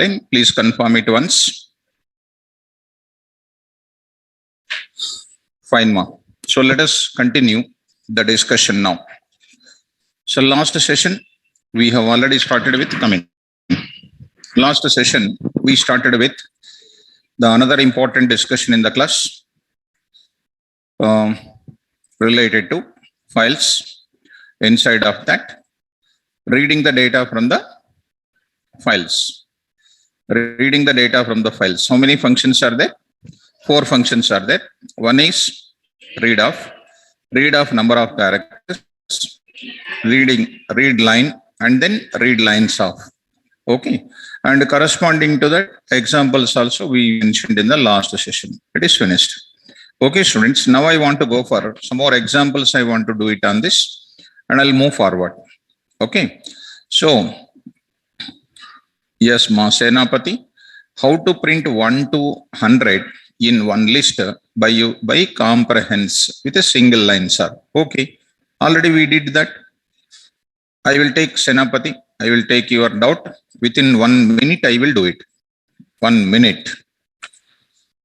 line? Please confirm it once. Fine, ma. So let us continue the discussion now. So last session, we have already started with coming. Last session, we started with the another important discussion in the class related to files. Inside of that, reading the data from the files. Reading the data from the files. How many functions are there? 4 functions are there. One is read of number of characters, read line, and then read lines of. Okay. And corresponding to that, examples also we mentioned in the last session. It is finished. Okay, students. Now I want to go for some more examples. I want to do it on this, and I'll move forward. Okay. So, yes, Ma Senapati, how to print 1 to 100 in one list by comprehends with a single line, sir. Okay. Already we did that. I will take Senapati. I will take your doubt. Within 1 minute, I will do it. 1 minute.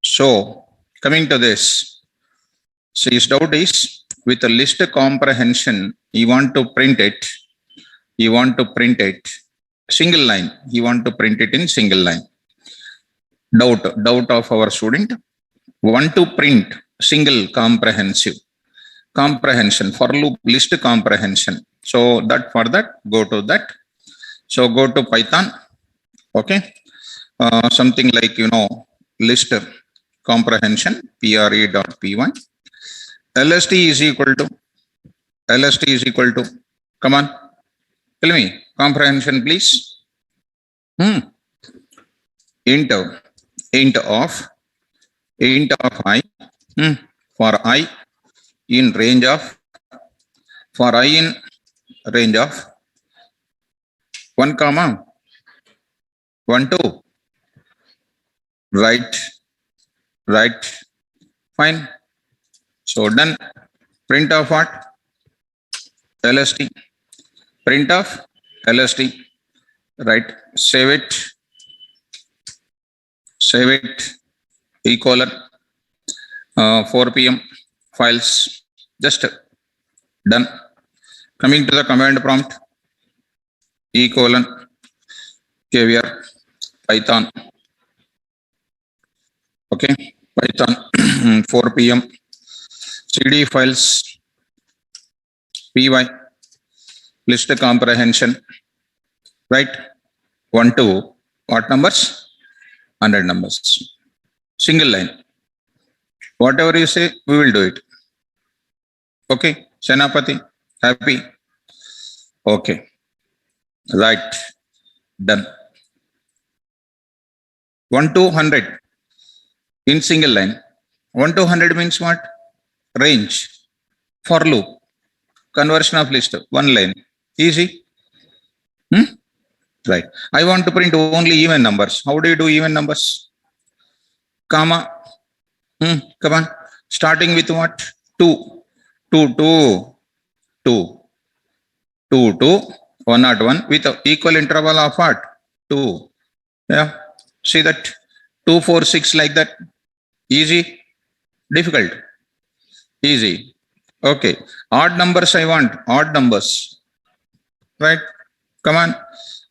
So, coming to this. So, his doubt is with a list comprehension, you want to print it. You want to print it single line. You want to print it in single line. Doubt of our student. Want to print single comprehension for loop list comprehension. So that for that, go to that. So go to Python. Okay. Something like, list comprehension, pre.py. LST is equal to, come on. Tell me, comprehension, please. Int of I, for I in range of 1 comma 1 2. Right. Fine. So done. Print of what? LST. Print of LST. Right. Save it. Equal 4 p.m. files. Just done. Coming to the command prompt. KVR Python. Okay. Python 4 p.m. CD files. py. List comprehension. Right. 1 to what numbers? 100 numbers. Single line. Whatever you say, we will do it. Okay. Senapati, happy? Okay. Right. Done. 1 to 100 in single line. 1 to 100 means what? Range. For loop. Conversion of list. 1 line. Easy. Right. I want to print only even numbers. How do you do even numbers? Comma. Come on. Starting with what? 2. 101 with equal interval of what? 2. Yeah. See that? 2, 4, 6 like that. Easy. Difficult. Easy. Okay. Odd numbers I want. Odd numbers. Right. Come on.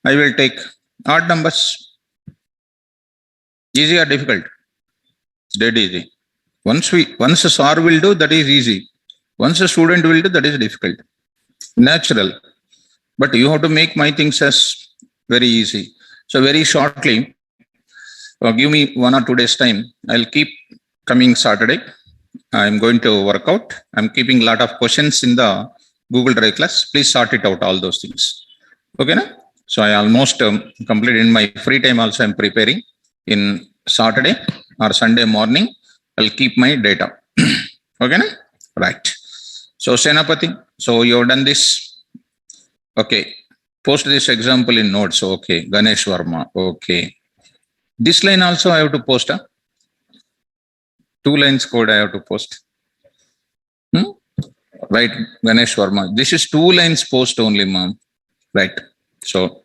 I will take odd numbers. Easy or difficult? Dead easy. Once a SAR will do, that is easy. Once a student will do, that is difficult. Natural. But you have to make my things as very easy. So very shortly, give me 1 or 2 days time. I'll keep coming Saturday. I'm going to work out. I'm keeping a lot of questions in the Google Drive class. Please sort it out, all those things. Okay, na? So I almost completed in my free time also. I'm preparing in Saturday or Sunday morning. I'll keep my data. Okay, na? Right. So Senapati, so you've done this. Okay. Post this example in notes. Okay. Ganesh Verma. Okay. This line also I have to post. 2 lines code I have to post. Right. Ganesh Verma. This is 2 lines post only, ma'am. Right. So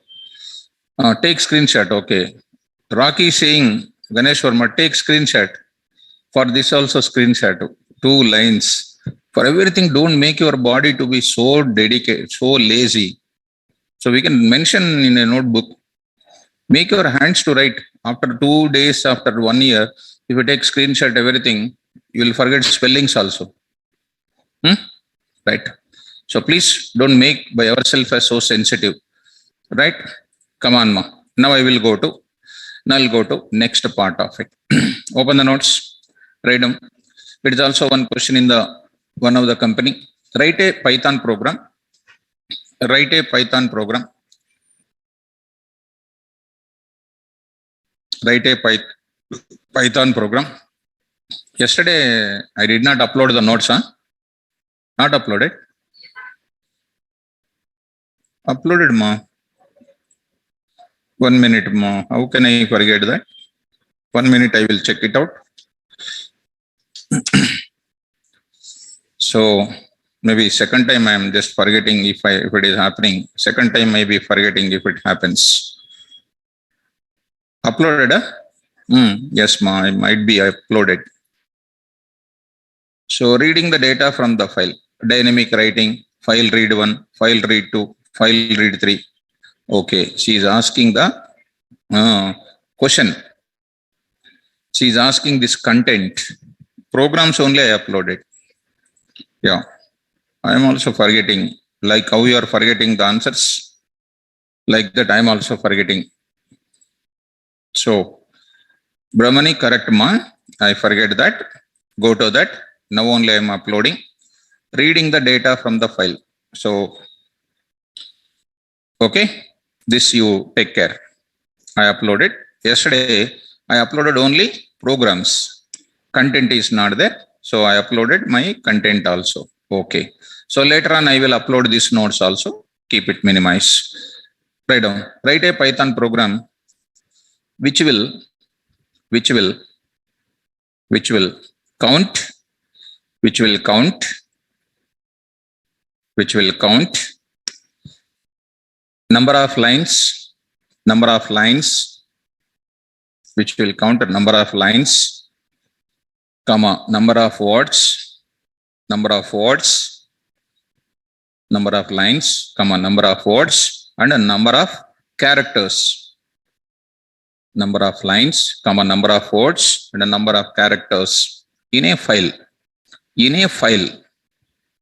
take screenshot. Okay. Rocky is saying, Ganesh Verma, take screenshot. For this also screenshot. 2 lines. For everything, don't make your body to be so dedicated, so lazy. So we can mention in a notebook. Make your hands to write. After 2 days, after 1 year, if you take screenshot everything, you will forget spellings also. Right. So please don't make by yourself as so sensitive. Right? Come on, ma. Now I'll go to next part of it. Open the notes. Write them. It is also one question in the one of the company. Write a Python program. Write a Python program. Write a Python program. Yesterday I did not upload the notes, huh? Not uploaded. Uploaded, ma. 1 minute, ma. How can I forget that? 1 minute, I will check it out. So maybe second time I am just forgetting if it is happening. Second time I be forgetting if it happens. Uploaded? Yes, ma. It might be uploaded. So reading the data from the file. Dynamic writing. File read 1. File read 2. File read 3. Okay. She is asking the question. She is asking this content. Programs only I uploaded. Yeah. I am also forgetting. Like how you are forgetting the answers. Like that I am also forgetting. So, Brahmani, correct, ma. I forget that. Go to that. Now only I am uploading. Reading the data from the file. So, okay. This you take care. I uploaded. Yesterday, I uploaded only programs. Content is not there. So, I uploaded my content also. Okay. So, later on, I will upload these notes also. Keep it minimized. Write down. Write a Python program which will count number of lines, which will count number of lines, comma, number of words, number of lines, comma, number of words, and a number of characters. Number of lines, comma, number of words, and a number of characters in a file.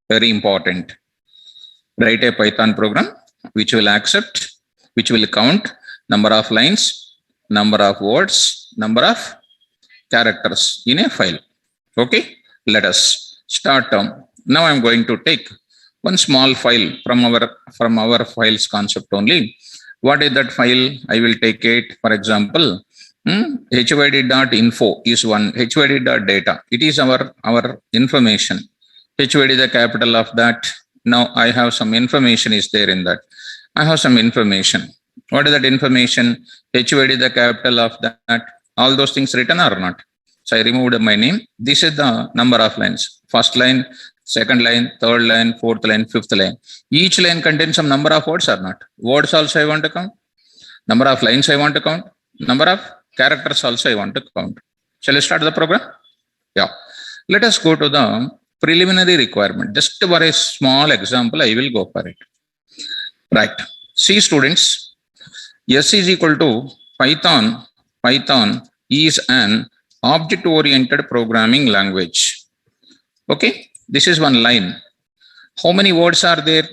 Very important. Write a Python program which will count number of lines, number of words, number of characters in a file. Okay, let us start. Now I'm going to take one small file from our files concept only. What is that file? I will take it, for example, hyd.info is one, hyd.data. It is our information. HYD is the capital of that. Now I have some information is there in that. I have some information. What is that information? HYD is the capital of that. All those things written or not? So I removed my name. This is the number of lines. First line, second line, third line, fourth line, fifth line. Each line contains some number of words or not? Words also I want to count. Number of lines I want to count. Number of characters also I want to count. Shall I start the program? Yeah. Let us go to the preliminary requirement. Just for a small example, I will go for it. Right. See, students, S is equal to Python. Python is an object-oriented programming language. Okay. This is one line. How many words are there?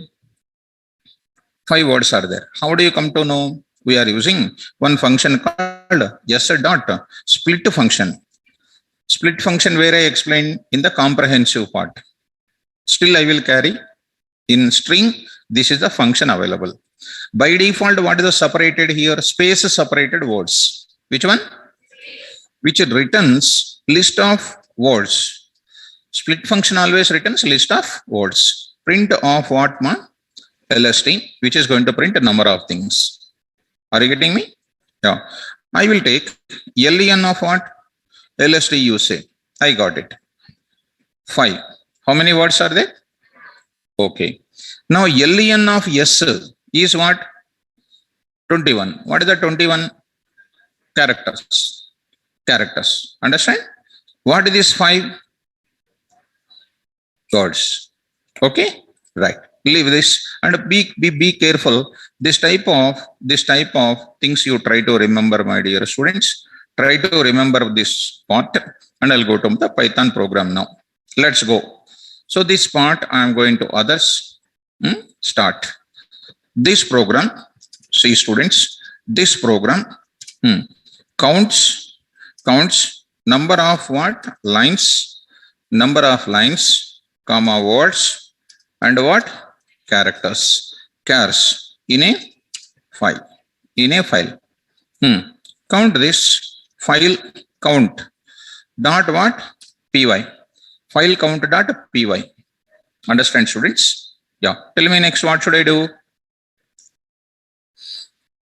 5 words are there. How do you come to know? We are using one function called split function. Split function where I explained in the comprehensive part. Still I will carry in string. This is the function available. By default, what is the separated here? Space separated words. Which one? Which returns list of words. Split function always returns list of words. Print of what, ma? LST, which is going to print a number of things. Are you getting me? Yeah. I will take len of what? LST you say. I got it. 5. How many words are there? Okay. Now len of S is what? 21. What is the 21? Characters. Characters. Understand? What is this 5? Words. Okay? Right. Leave this and be careful. This type of things you try to remember, my dear students. Try to remember this part, and I'll go to the Python program now. Let's go. So this part I am going to others. Start. This program, see students, this program counts number of what? Lines, comma words, and what? Characters. Chars in a file. Count this file count dot what? Py. File count dot py. Understand, students? Yeah. Tell me next, what should I do?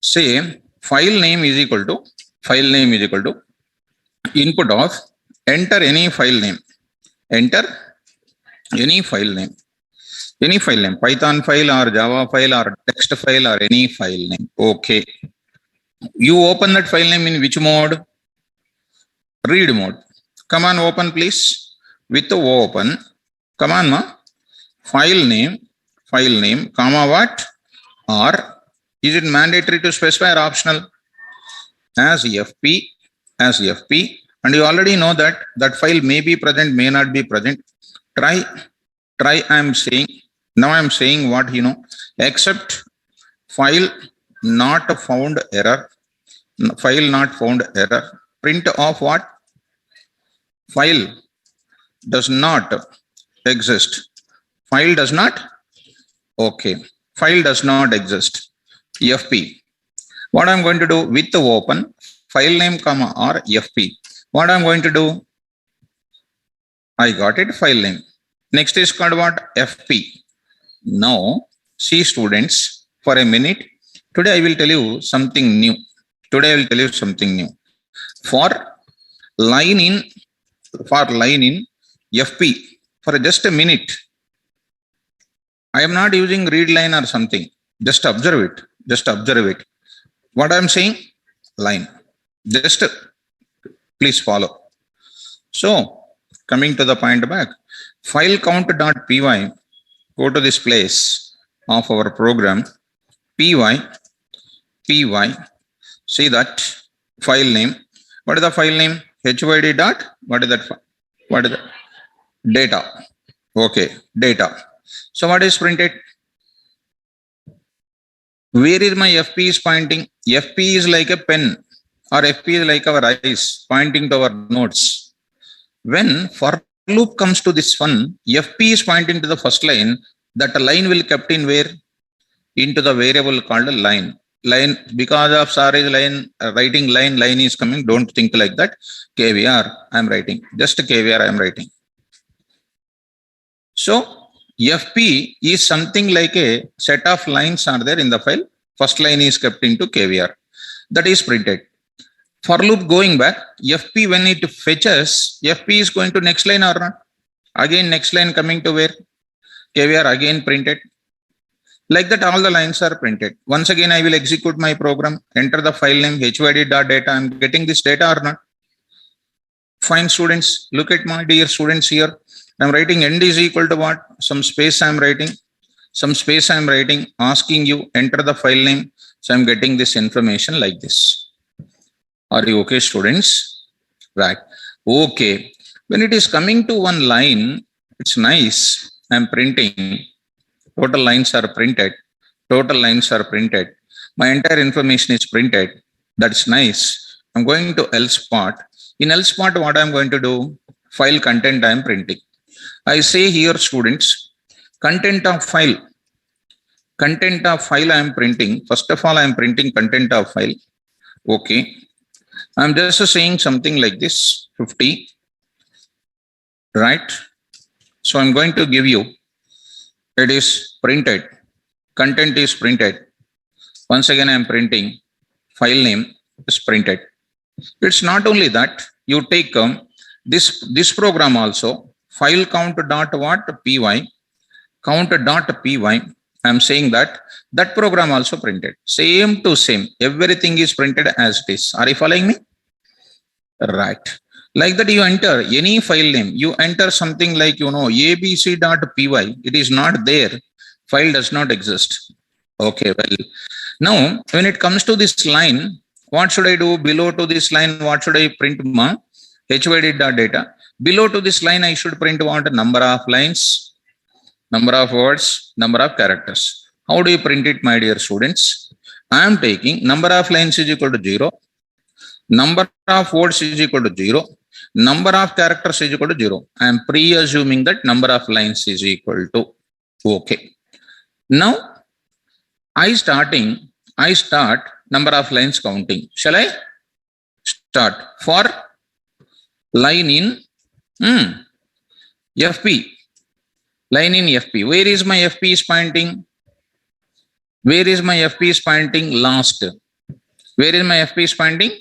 Say file name is equal to input of enter any file name. Enter any file name. Any file name, Python file or Java file or text file or any file name. Okay. You open that file name in which mode? Read mode. Come on, open please. With the open, come on, ma. File name, comma what? Or is it mandatory to specify or optional? As FP, and you already know that file may be present, may not be present. Try. I am saying, now I am saying what, except file not found error. Print of what? File does not exist. File does not? Okay. File does not exist. FP. What I'm going to do with the open, file name, comma, or FP. What I'm going to do? I got it, file name. Next is called what? FP. Now, see students, for a minute, today I will tell you something new. For line in FP, for just a minute, I am not using read line or something. Just observe it. What I am saying? Line. Just please follow. So, coming to the point back, file count.py, go to this place of our program, py, see that file name. What is the file name? HYD dot, what is that? What is the data? Okay, data. So what is printed? Where is my FP is pointing? FP is like a pen, or FP is like our eyes pointing to our nodes. When for loop comes to this one, FP is pointing to the first line. That line will kept in where? Into the variable called line. Because of sorry line writing line is coming. Don't think like that. KVR I am writing. Just KVR I am writing. So FP is something like a set of lines are there in the file. First line is kept into KVR. That is printed. For loop going back, FP when it fetches, FP is going to next line or not? Again next line coming to where? KVR again printed. Like that all the lines are printed. Once again I will execute my program, enter the file name hyd.data. I am getting this data or not? Fine students, look at my dear students here. I am writing end is equal to what? Some space I am writing. Asking you enter the file name. So I am getting this information like this. Are you okay, students? Right. Okay. When it is coming to one line, it's nice. I am printing. Total lines are printed. My entire information is printed. That's nice. I'm going to else part. In else part, what I'm going to do? File content I am printing. I say here, students, content of file I am printing. First of all, I am printing content of file. Okay. I'm just saying something like this, 50, right? So I'm going to give you, it is printed, content is printed. Once again, I am printing, file name is printed. It's not only that, you take this program also, file count dot what? Py, count dot py. I'm saying that that program also printed. Same to same. Everything is printed as it is. Are you following me? Right. Like that, you enter any file name. You enter something like, abc.py. It is not there. File does not exist. Okay, well, now when it comes to this line, what should I do? Below to this line, what should I print? HYD.data. Below to this line, I should print what? Number of lines, number of words, number of characters. How do you print it, my dear students? I am taking number of lines is equal to 0, number of words is equal to 0, number of characters is equal to 0. I am pre-assuming that number of lines is equal to. Okay. Now, I start number of lines counting. Shall I start for line in FP? Line in FP. Where is my FP is pointing? Where is my FP is pointing? Last. Where is my FP is pointing?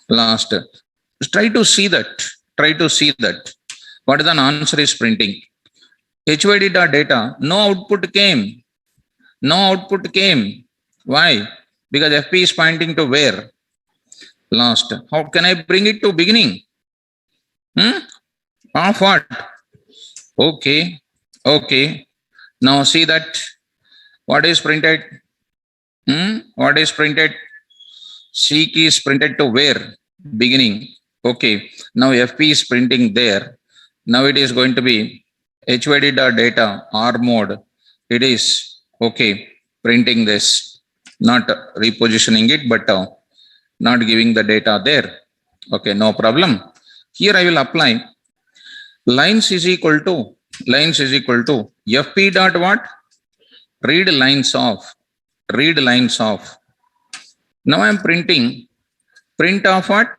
Last. Try to see that. What is the answer is printing? HYD.data. No output came. Why? Because FP is pointing to where? Last. How can I bring it to beginning? Of what? Okay. Now see that. What is printed? What is printed? C key is printed to where? Beginning. Okay. Now FP is printing there. Now it is going to be HYD.data R mode. It is okay, printing this, not repositioning it, but not giving the data there. Okay, no problem. Here I will apply lines is equal to FP dot what? Read lines of. Now I am printing print of what?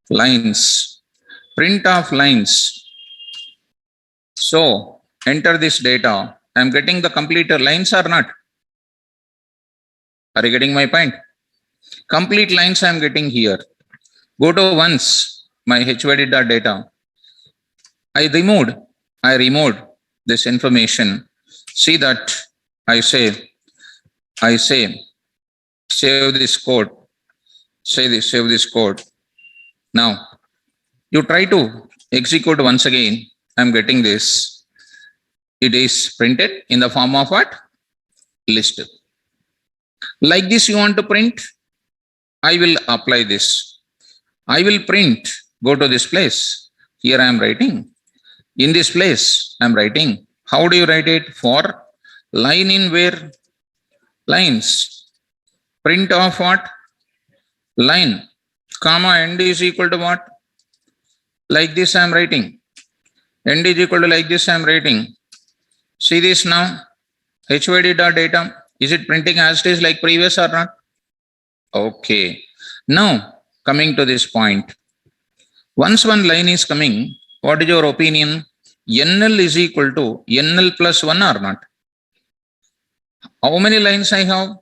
Lines. Print of lines. So enter this data. I am getting the complete lines or not? Are you getting my point? Complete lines I am getting here. Go to once my HYD.data. I removed this information. See that I say save this code. Save this code. Now you try to execute once again. I am getting this. It is printed in the form of what? List. Like this you want to print? I will apply this. I will print. Go to this place. Here I am writing. In this place I am writing. How do you write it? For line in where? Lines. Print of what? Line. Comma end is equal to what? Like this I am writing. End is equal to like this I am writing. See this now, HYD.data, is it printing as it is like previous or not? Okay. Now, coming to this point, once one line is coming, what is your opinion? NL is equal to NL plus 1 or not? How many lines I have?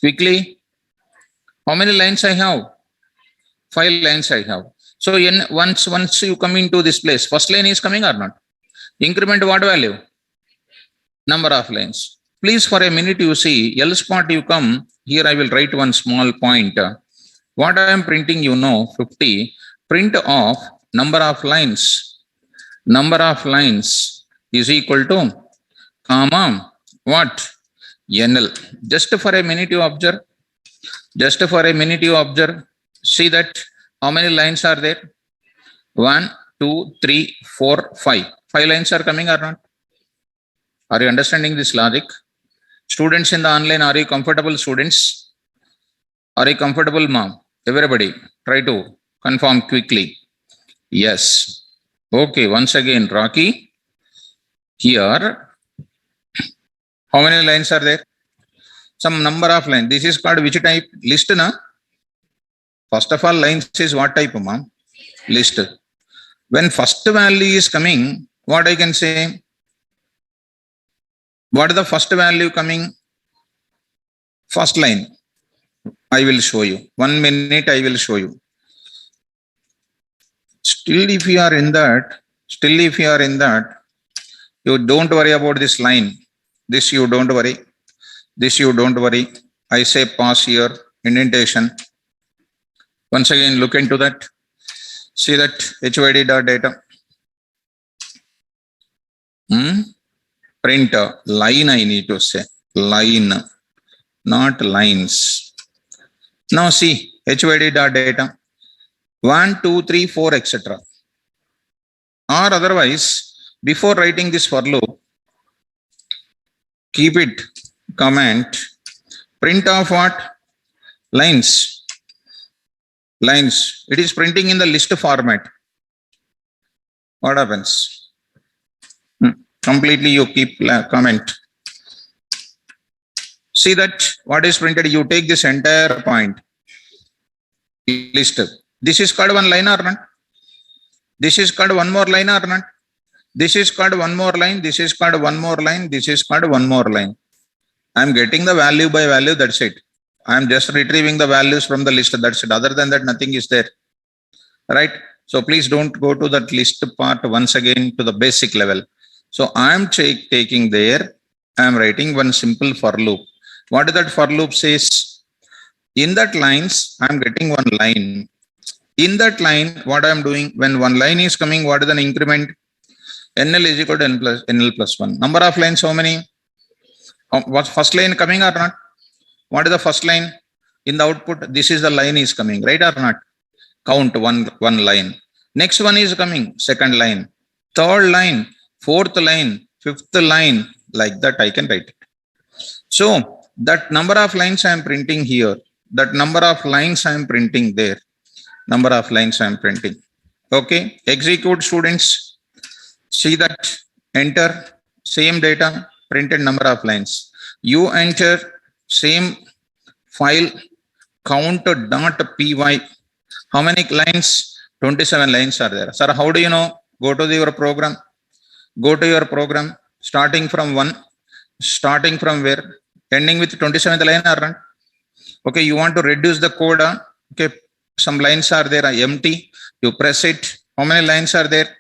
Quickly. How many lines I have? 5 lines I have. So once you come into this place, first line is coming or not? Increment what value? Number of lines. Please for a minute you see, L spot you come, here I will write one small point. What I am printing 50, print of number of lines. Number of lines is equal to, comma, what? NL. Just for a minute you observe. See that how many lines are there? 1, 2, 3, 4, 5. 5 lines are coming or not? Are you understanding this logic? Students in the online, are you comfortable, students? Are you comfortable, ma'am? Everybody, try to confirm quickly. Yes. Okay, once again, Rocky. Here, how many lines are there? Some number of lines. This is called which type? List, na? First of all, lines is what type, ma'am? List. When first value is coming, what I can say? What is the first value coming? First line. I will show you. 1 minute I will show you. Still if you are in that, You don't worry about this line. This you don't worry. This you don't worry. I say pause here, indentation. Once again, look into that. See that HYD dot data. Print line, I need to say line, not lines. Now see HYD dot data 1, 2, 3, 4, etc. Or otherwise, before writing this for loop, keep it comment print of what? Lines. Lines. It is printing in the list format. What happens? Completely you keep comment. See that what is printed? You take this entire point list. This is called one line or not? This is called one more line or not? This is called one more line. This is called one more line. This is called one more line. I am getting the value by value. That's it. I am just retrieving the values from the list. That's it. Other than that, nothing is there. Right? So please don't go to that list part once again to the basic level. So I am taking there. I am writing one simple for loop. What that for loop says? In that lines, I am getting one line. In that line, what I am doing, when one line is coming, what is an increment? NL is equal to NL plus 1. Number of lines, how many? What's first line coming or not? What is the first line? In the output, this is the line is coming, right or not? Count one line. Next one is coming, second line. Third line, fourth line, fifth line, like that I can write it. So that number of lines I am printing here, that number of lines I am printing there, number of lines I am printing. Okay, execute students. See that, enter same data, printed number of lines. You enter same file count dot py. How many lines? 27 lines are there. Sir, how do you know? Go to your program. Go to your program, starting from 1, starting from where? Ending with 27th line or not? Okay, you want to reduce the code. Okay, some lines are there, empty. You press it. How many lines are there?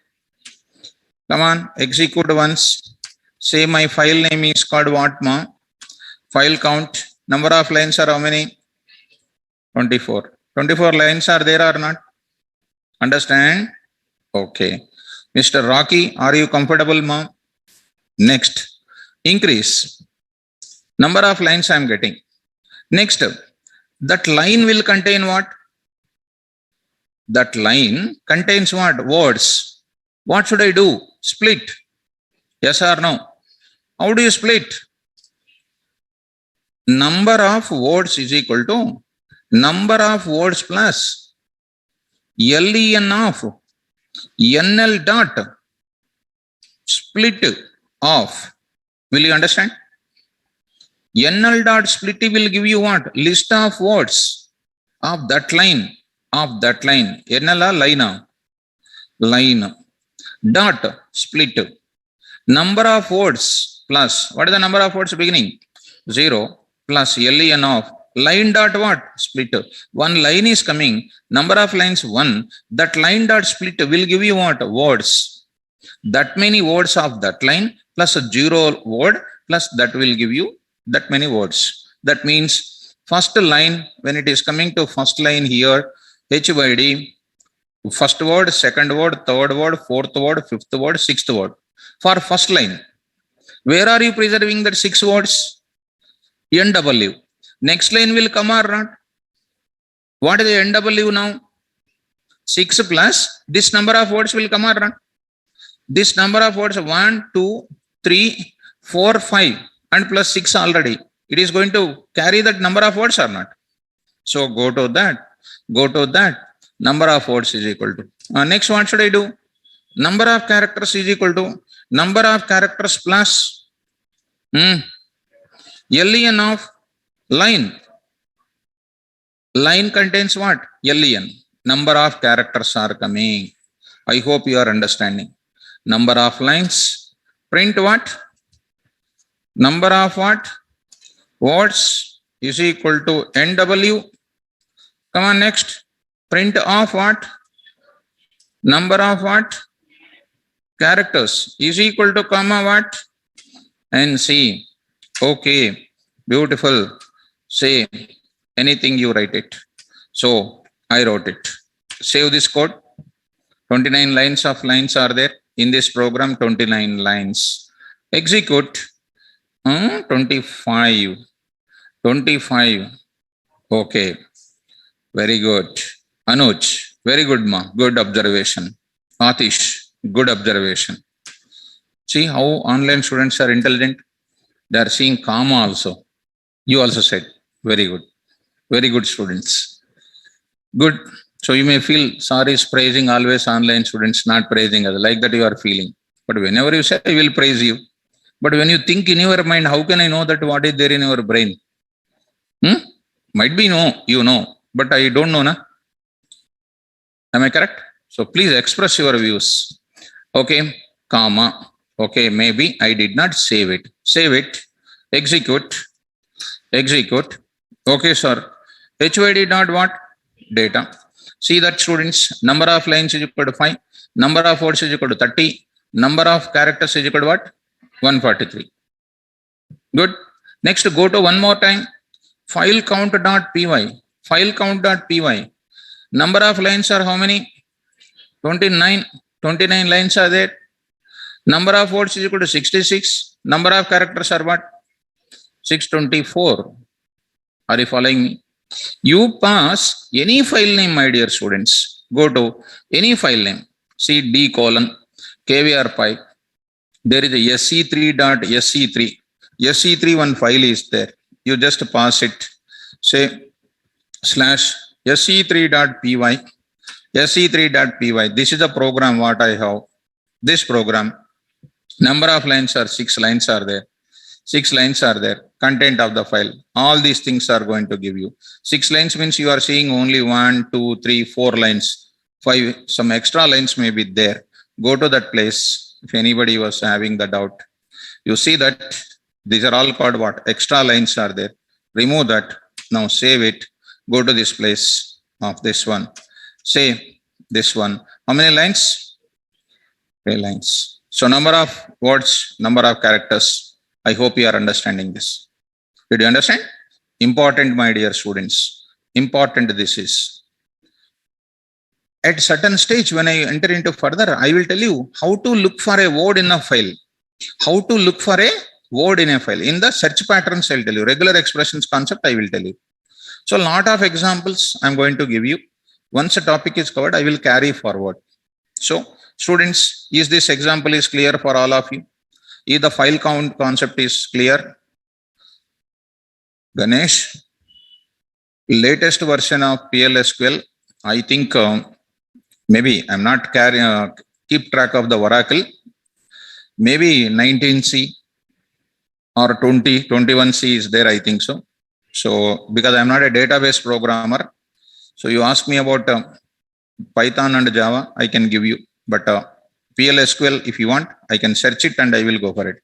Come on, execute once. Say my file name is called what, ma? File count. Number of lines are how many? 24. 24 lines are there or not? Understand? Okay. Mr. Rocky, are you comfortable, ma? Next, increase. Number of lines I am getting. Next, that line will contain what? That line contains what? Words. What should I do? Split. Yes or no? How do you split? Number of words is equal to number of words plus len of NL dot split of. Will you understand? NL dot split will give you what? List of words of that line. Of that line. NL line. Line. Dot split. Number of words plus. What is the number of words beginning? 0 plus len of line dot what? Split. One line is coming. Number of lines 1. That line dot split will give you what? Words. That many words of that line plus a 0 word plus that will give you that many words. That means first line, when it is coming to first line here, HYD, first word, second word, third word, fourth word, fifth word, sixth word. For first line, where are you preserving that 6 words? NW. Next line will come or not? What is the NW now? 6 plus this number of words will come or not? This number of words 1, 2, 3, 4, 5 and plus 6 already. It is going to carry that number of words or not? So go to that. Go to that. Number of words is equal to. Next, what should I do? Number of characters is equal to number of characters plus len of line. Line contains what? Len. Number of characters are coming. I hope you are understanding. Number of lines. Print what? Number of what? Words is equal to NW. Come on, next. Print of what? Number of what? characters is equal to comma what? NC. Okay, beautiful. Say anything you write it. So I wrote it. Save this code. 29 lines of lines are there in this program. 29 lines. Execute. 25. 25. Okay. Very good. Anuj. Very good, ma. Good observation. Atish. Good observation. See how online students are intelligent. They are seeing comma also. You also said. Very good. Very good students. Good. So you may feel sorry is praising always online students, not praising others. Like that you are feeling. But whenever you say, I will praise you. But when you think in your mind, how can I know that what is there in your brain? Might be no, you know, but I don't know, na? Am I correct? So please express your views. Okay, comma. Okay, maybe I did not save it. Save it. Execute. Execute. Okay, sir. HYD dot what? Data. See that students, number of lines is equal to 5. Number of words is equal to 30. Number of characters is equal to what? 143. Good. Next, go to one more time. File count dot py. File count dot py. Number of lines are how many? 29. 29 lines are there. Number of words is equal to 66. Number of characters are what? 624. Are you following me? You pass any file name, my dear students. Go to any file name. See D colon KVR pipe. There is a sc3.sc3. sc3 one file is there. You just pass it. Say slash sc3.py. sc3.py. This is a program what I have. This program. Number of lines are 6 lines are there. 6 lines are there. Content of the file. All these things are going to give you. 6 lines means you are seeing only 1, 2, 3, 4 lines. 5, some extra lines may be there. Go to that place. If anybody was having the doubt, you see that these are all called what? Extra lines are there. Remove that. Now save it. Go to this place of this one. Say this one. How many lines? 3 lines. So number of words, number of characters. I hope you are understanding this. Did you understand? Important, my dear students. Important this is. At certain stage, when I enter into further, I will tell you how to look for a word in a file. How to look for a word in a file. In the search patterns, I'll tell you. Regular expressions concept, I will tell you. So a lot of examples I'm going to give you. Once a topic is covered, I will carry forward. So students, is this example is clear for all of you? Is the file count concept is clear? Ganesh, latest version of PLSQL, I think maybe I'm not keep track of the Oracle. Maybe 19C or 21C is there, I think so. So because I'm not a database programmer, so you ask me about Python and Java, I can give you. But PLSQL, if you want, I can search it and I will go for it.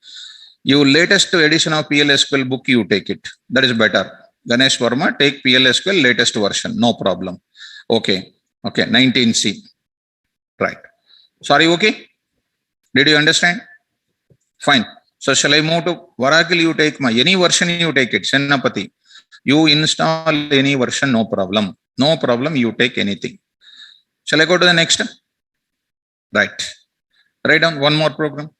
You latest edition of PLSQL book, you take it. That is better. Ganesh Verma, take PLSQL latest version. No problem. Okay. Okay. 19C. Right. Sorry. Okay. Did you understand? Fine. So shall I move to Oracle? You take any version you take it. Sennapati. You install any version. No problem. No problem. You take anything. Shall I go to the next? Right. Write down one more program.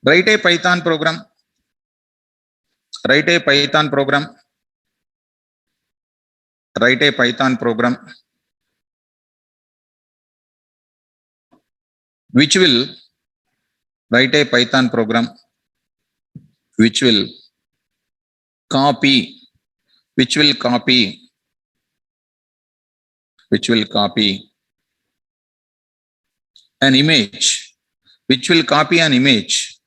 Write a Python program. Write a Python program. Write a Python program which will write a Python program which will copy an image, which will copy an image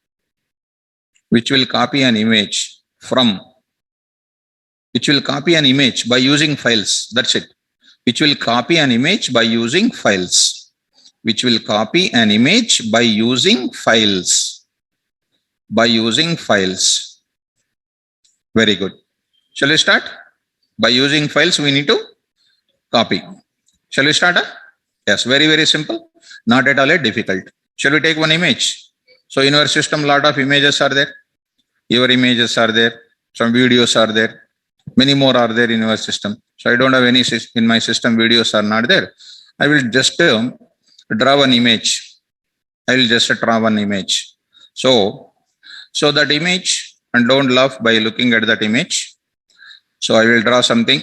by using files. That's it. Which will copy an image by using files. Which will copy an image by using files. Very good. Shall we start? By using files, we need to copy. Shall we start? Yes, very, very simple. Not at all difficult. Shall we take one image? So in our system, lot of images are there. Your images are there. Some videos are there. Many more are there in your system. So I don't have any in my system. Videos are not there. I will just draw an image. I will just draw one image. So that image, and don't laugh by looking at that image. So I will draw something.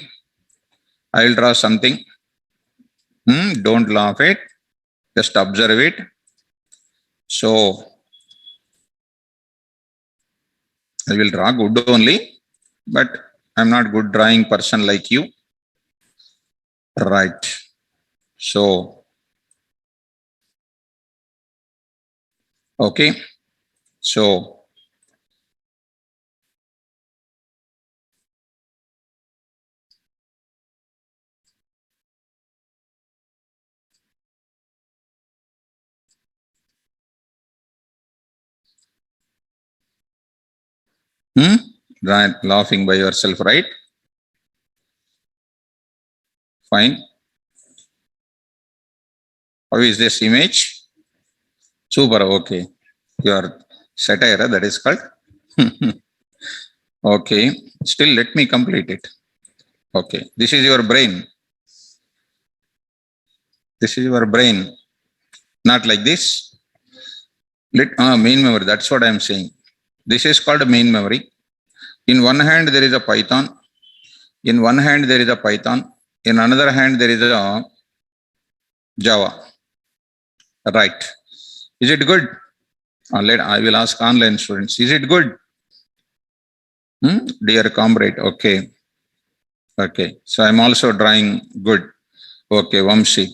I will draw something. Don't laugh it. Just observe it. So I will draw good only, but I'm not good drawing person like you. Right. So, okay. So, right, laughing by yourself, right? Fine. How is this image? Super. Okay. Your satire, that is called. Okay. Still, let me complete it. Okay. This is your brain. This is your brain. Not like this. Main memory. That's what I'm saying. This is called main memory. In one hand, there is a Python. In one hand, there is a Python. In another hand, there is a Java. Right. Is it good? I will ask online students. Is it good? Dear comrade. Okay. Okay. So I'm also drawing good. Okay. Vamshi.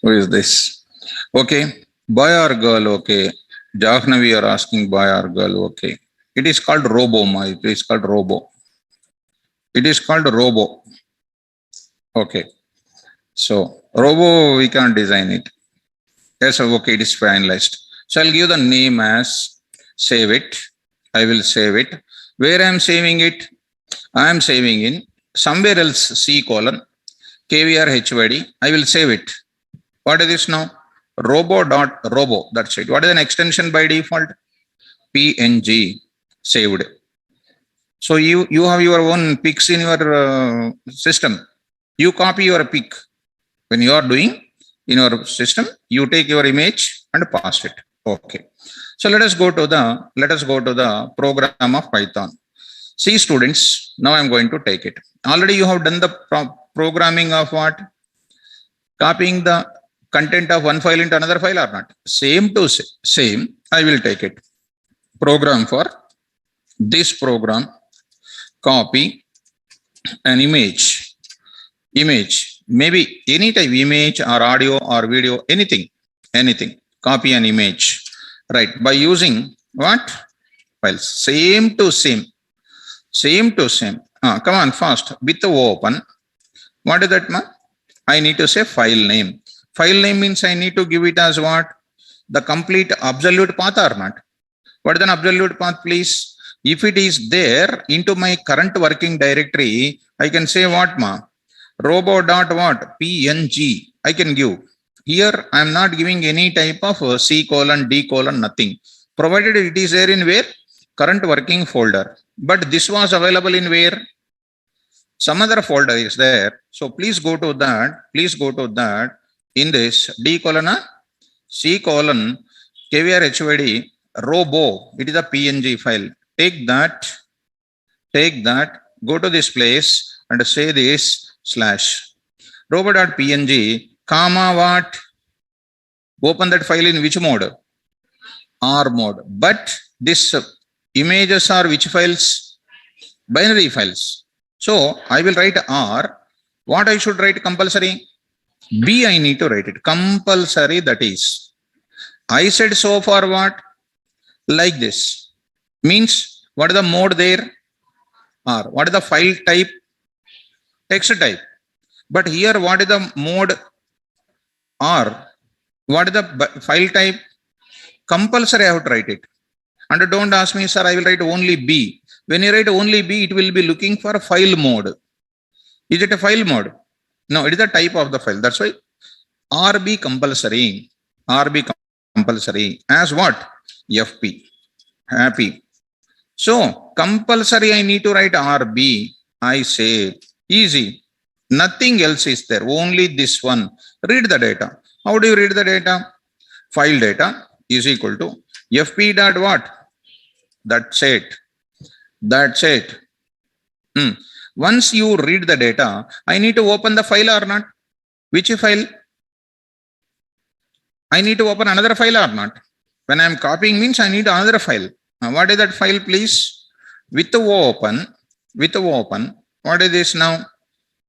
Who is this? Okay. Boy or girl? Okay. Jahnavi, you are asking boy or girl? Okay. It is called Robo. It is called Robo. It is called Robo. Okay. So Robo, we can design it. Yes, okay, it is finalized. So I'll give the name as, save it. I will save it. Where I am saving it? I am saving in somewhere else, C:, KVR HYD. I will save it. What is this now? Robo.robo. That's it. What is an extension by default? PNG. Saved. So you have your own pics in your system. You copy your pic. When you are doing in your system, you take your image and pass it. Okay. So let us go to the program of Python. See students, now I'm going to take it. Already you have done the programming of what? Copying the content of one file into another file or not? Same to same. I will take it. Program for this program. Copy an image. Maybe any type, image or audio or video, anything. Copy an image. Right. By using what? Files. Same to same. Come on, fast. With the open. What is that, man? I need to say file name. File name means I need to give it as what? The complete absolute path or not? What is an absolute path, please? If it is there into my current working directory, I can say what, ma? Robo.what? PNG. I can give. Here, I am not giving any type of C:, D:, nothing. Provided it is there in where? Current working folder. But this was available in where? Some other folder is there. So please go to that. In this D:, C:, KVR HYD, Robo. It is a PNG file. Take that, go to this place and say this / robo.png, comma what? Open that file in which mode? R mode. But this images are which files? Binary files. So I will write R. What I should write compulsory? B I need to write it. Compulsory, that is. I said so far what? Like this. Means what is the mode there? R. What is the file type? Text type. But here what is the mode? R. What is the file type? Compulsory I have to write it. And don't ask me, sir, I will write only B. When you write only B, it will be looking for file mode. Is it a file mode? No, it is the type of the file. That's why RB compulsory. RB compulsory as what? FP. Happy. So compulsory I need to write RB. I say easy. Nothing else is there. Only this one. Read the data. How do you read the data? File data is equal to FP dot what? That's it. That's it. Once you read the data, I need to open the file or not? Which file? I need to open another file or not? When I am copying means I need another file. Now, what is that file, please? With the open, what is this now?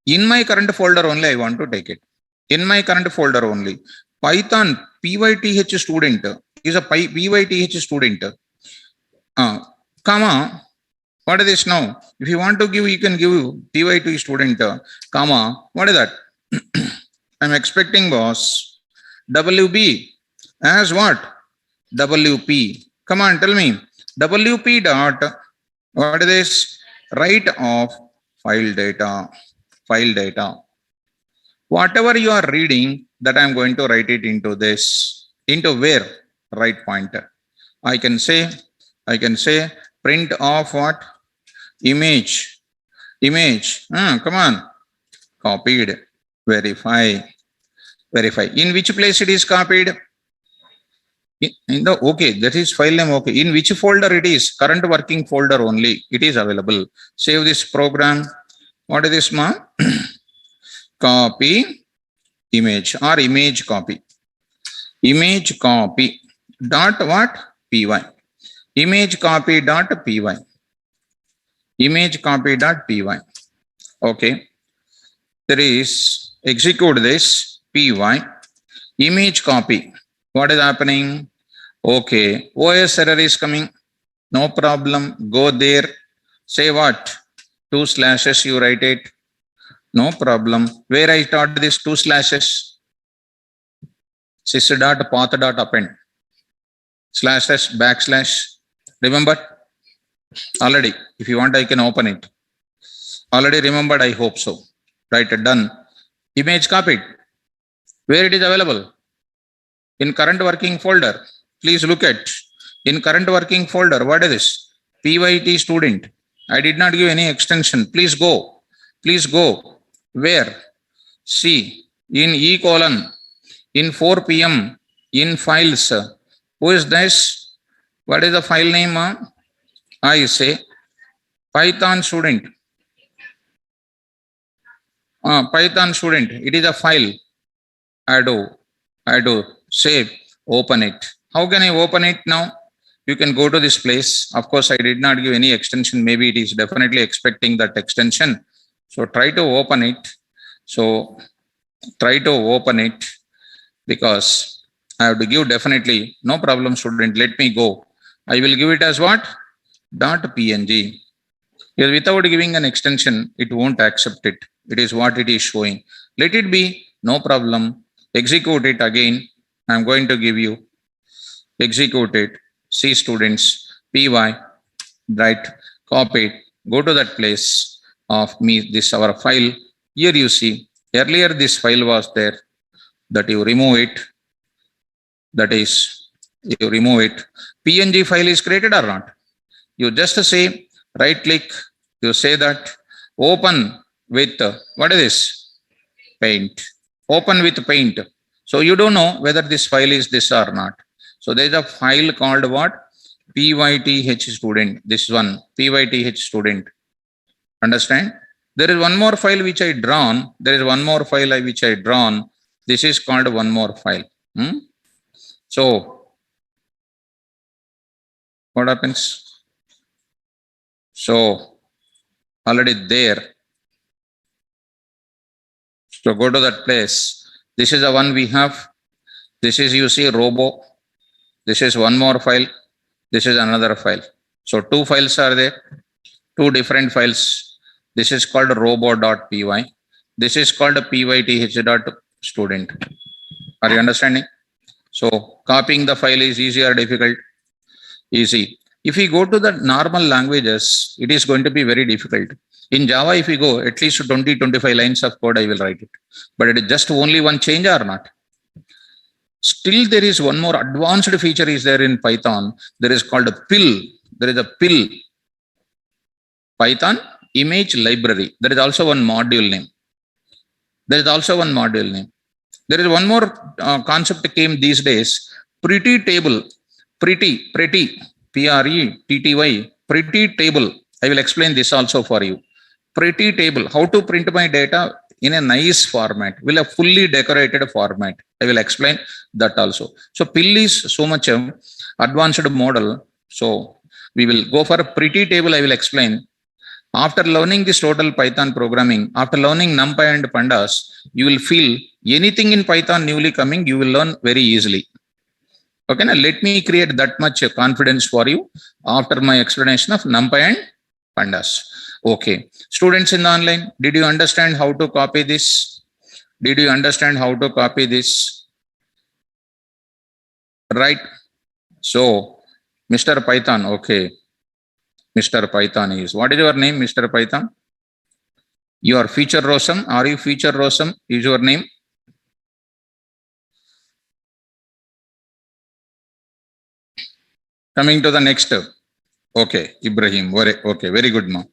In my current folder only, I want to take it. In my current folder only. Python PYTH student is a PYTH student. Comma. What is this now? If you want to give, you can give PYT student, comma. What is that? I'm expecting, boss. WB as what? WP. Come on, tell me. WP dot, what is this? Write of file data. File data. Whatever you are reading, that I'm going to write it into this. Into where? Right pointer. I can say print of what? Image. Come on. Copied. Verify. In which place it is copied? In the, okay, that is file name. Okay. In which folder it is? Current working folder only. It is available. Save this program. What is this, ma? Copy image or image copy. Image copy dot what? Py. Image copy dot py. Image copy dot py. Okay. There is execute this py. Image copy. What is happening? Okay. OS error is coming. No problem. Go there. Say what? 2 slashes you write it. No problem. Where I taught this 2 slashes? sys.path.append. Slashes backslash. Remember? Already. If you want, I can open it. Already remembered, I hope so. Right, done. Image copied. Where it is available? In current working folder. Please look at. In current working folder, what is this? PYT student. I did not give any extension. Please go. Please go. Where? See. In E colon. In 4 PM. In files. Who is this? What is the file name? I say Python student. Python student. It is a file. I do. Save. Open it. How can I open it now? You can go to this place. Of course, I did not give any extension. Maybe it is definitely expecting that extension. So try to open it. Because I have to give definitely. No problem, student. Let me go. I will give it as what? .png. Because without giving an extension, it won't accept it. It is what it is showing. Let it be. No problem. Execute it again. I'm going to give you. Execute it. See students. Py. Right. Copy it. Go to that place of me. This our file. Here you see. Earlier this file was there. That you remove it. That is, you remove it. PNG file is created or not? You just say right click. You say that open with what is this? Paint. Open with paint. So you don't know whether this file is this or not. So there is a file called what? PYTH student. This one, PYTH student. Understand? There is one more file which I drawn. This is called one more file. So what happens? So already there. So go to that place. This is the one we have. This is, you see, robo. This is one more file. This is another file. So 2 files are there. 2 different files. This is called robo.py. This is called pyth.student. Are you understanding? So copying the file is easy or difficult? Easy. If we go to the normal languages, it is going to be very difficult. In Java, if we go, at least 20-25 lines of code, I will write it. But it is just only one change or not? Still, there is one more advanced feature is there in Python. There is called a PIL. There is a PIL, Python Image Library. There is also one module name. There is also one module name. There is one more concept came these days. Pretty table. Pretty, P-R-E-T-T-Y. Pretty table. I will explain this also for you. Pretty table. How to print my data in a nice format, will a fully decorated format. I will explain that also. So PIL is so much advanced model. So we will go for a pretty table. I will explain. After learning this total Python programming, after learning NumPy and Pandas, you will feel anything in Python newly coming, you will learn very easily. Okay, now let me create that much confidence for you after my explanation of NumPy and Pandas. Okay, students in the online, did you understand how to copy this? Did you understand how to copy this? Right. So, Mr. Python, okay. Mr. Python is, what is your name, Mr. Python? You are Feature Rosam. Are you Feature Rosam? Is your name? Coming to the next. Okay, Ibrahim. Okay, very good, ma'am.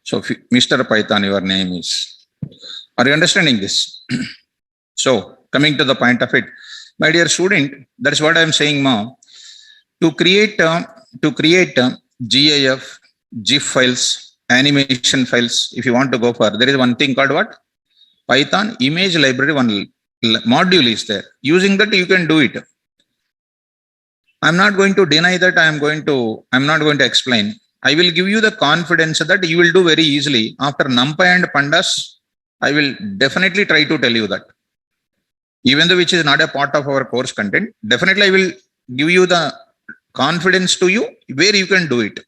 So, Mr. Python, your name is. Are you understanding this? So, coming to the point of it, my dear student, that's what I am saying, ma'am. To create GIF, GIF files, animation files, if you want to go for, there is one thing called what? Python Image Library, one module is there. Using that, you can do it. I'm not going to deny that. I'm not going to explain. I will give you the confidence that you will do very easily. After NumPy and Pandas, I will definitely try to tell you that. Even though which is not a part of our course content, definitely I will give you the confidence to you where you can do it.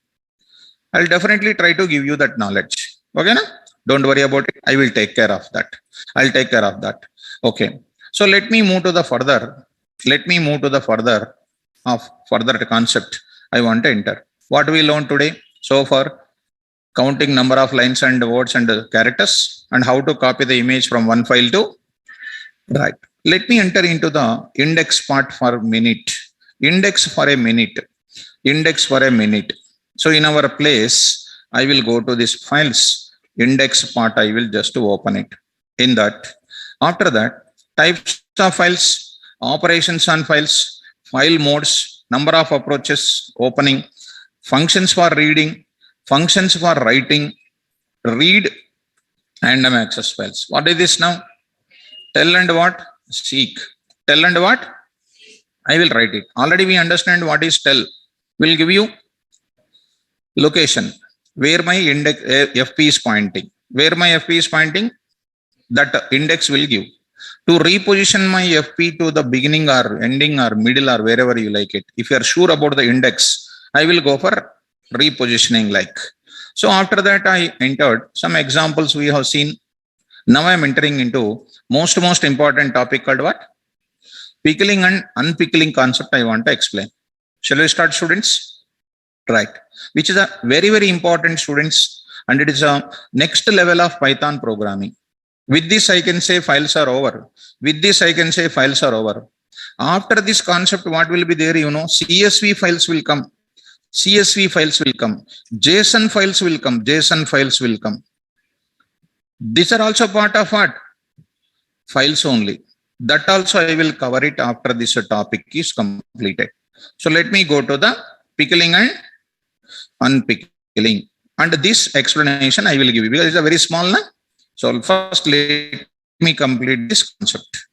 I'll definitely try to give you that knowledge. Okay, na? Don't worry about it. I will take care of that. I'll take care of that. Okay. So let me move to the further. Let me move to the further concept I want to enter. What we learned today so far, counting number of lines and words and characters, and how to copy the image from one file to right. Let me enter into the index part for a minute. Index for a minute. Index for a minute. So in our place, I will go to this files index part. I will just open it. In that, after that, types of files, operations on files, file modes, number of approaches, opening, functions for reading, functions for writing, read, and access files. What is this now? Tell and what? Seek. Tell and what? I will write it. Already we understand what is tell. Will give you location where my index FP is pointing. Where my FP is pointing, that index will give. To reposition my FP to the beginning or ending or middle or wherever you like it. If you are sure about the index, I will go for repositioning like. So after that, I entered some examples we have seen. Now I am entering into most important topic called what? Pickling and unpickling concept I want to explain. Shall we start, students? Right. Which is a very important, students, and it is a next level of Python programming. With this, I can say files are over. With this, I can say files are over. After this concept, what will be there? CSV files will come. CSV files will come. JSON files will come. JSON files will come. These are also part of what? Files only. That also I will cover it after this topic is completed. So let me go to the pickling and unpickling. And this explanation I will give you because it's a very small. Na? So first let me complete this concept.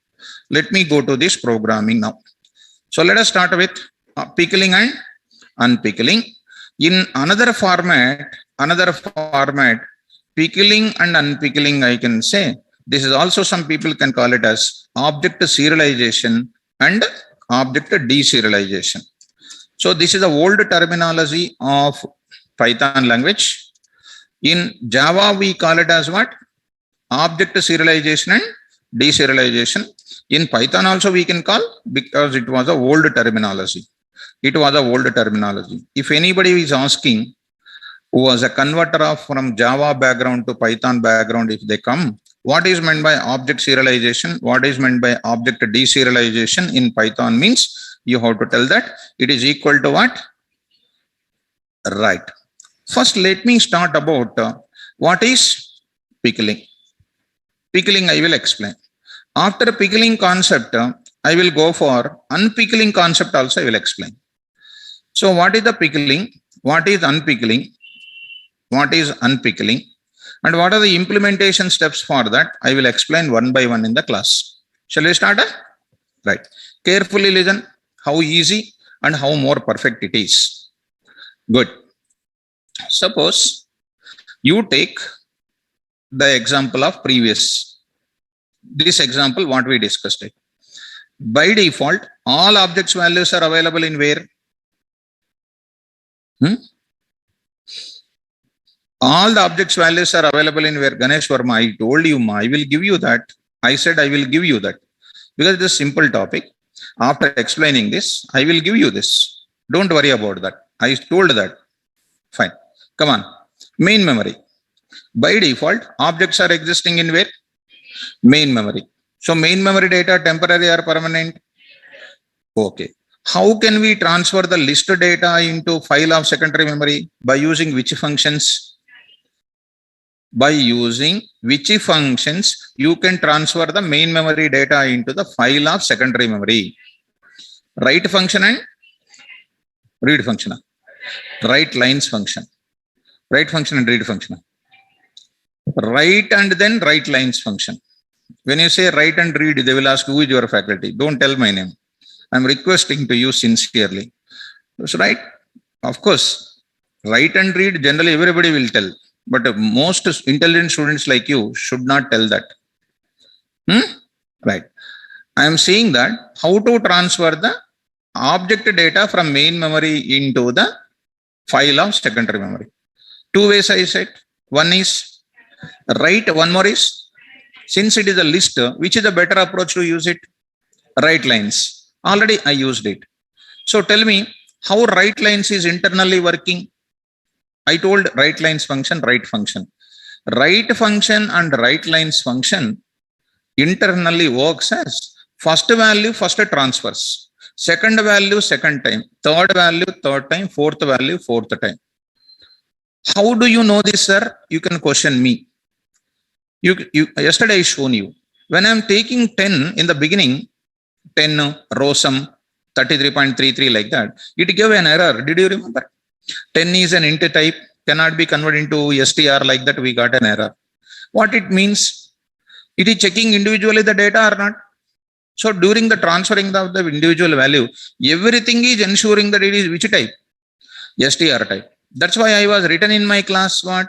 Let me go to this programming now. So let us start with pickling and unpickling. In another format, pickling and unpickling, I can say, this is also some people can call it as object serialization and object deserialization. So this is the old terminology of Python language. In Java, we call it as what? Object serialization and deserialization. In Python also we can call, because it was a old terminology. It was a old terminology. If anybody is asking, who was a converter of from Java background to Python background, if they come, What is meant by object serialization? What is meant by object deserialization in Python means you have to tell that it is equal to what? Right. First, let me start about what is pickling. Pickling I will explain. After pickling concept, I will go for unpickling concept also I will explain. So what is the pickling? What is unpickling? What is unpickling? And what are the implementation steps for that? I will explain one by one in the class. Shall we start? Right. Carefully listen how easy and how more perfect it is. Good. Suppose you take the example of previous. This example, what we discussed it. By default, all objects values are available in where? All the objects values are available in where? Ganesh Verma, I told you, I will give you that. I said I will give you that. Because it is a simple topic. After explaining this, I will give you this. Don't worry about that. I told that. Fine. Come on. Main memory. By default, objects are existing in where? Main memory. So main memory data temporary or permanent? Okay. How can we transfer the list data into file of secondary memory? By using which functions? By using which functions you can transfer the main memory data into the file of secondary memory? Write function and read function. Write lines function. Write function and read function. Write and then write lines function. When you say write and read, they will ask who is your faculty. Don't tell my name. I'm requesting to you sincerely. So right, of course, write and read generally everybody will tell, but most intelligent students like you should not tell that. Right. I am saying that how to transfer the object data from main memory into the file of secondary memory. Two ways I said. One is write, one more is, since it is a list, which is a better approach to use it? Write lines. Already I used it. So tell me how write lines is internally working. I told write lines function, write function. Write function and write lines function internally works as first value, first transfers. Second value, second time. Third value, third time. Fourth value, fourth time. How do you know this, sir? You can question me. Yesterday I shown you. When I'm taking 10 in the beginning, 10 row sum 33.33 like that, it gave an error. Did you remember? 10 is an int type, cannot be converted into str like that. We got an error. What it means? It is checking individually the data or not. So during the transferring of the individual value, everything is ensuring that it is which type? str type. That's why I was written in my class what?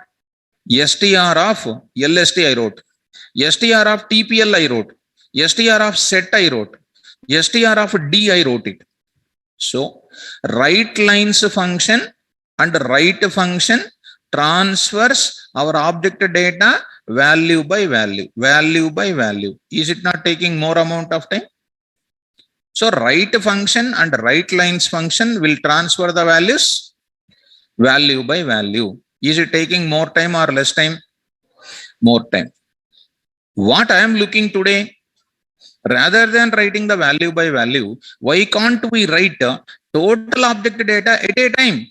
str of LST I wrote. str of TPL I wrote. str of set I wrote. str of D I wrote it. So write lines function and write function transfers our object data value by value, value by value. Is it not taking more amount of time? So write function and write lines function will transfer the values value by value. Is it taking more time or less time? More time. What I am looking today, rather than writing the value by value, why can't we write total object data at a time?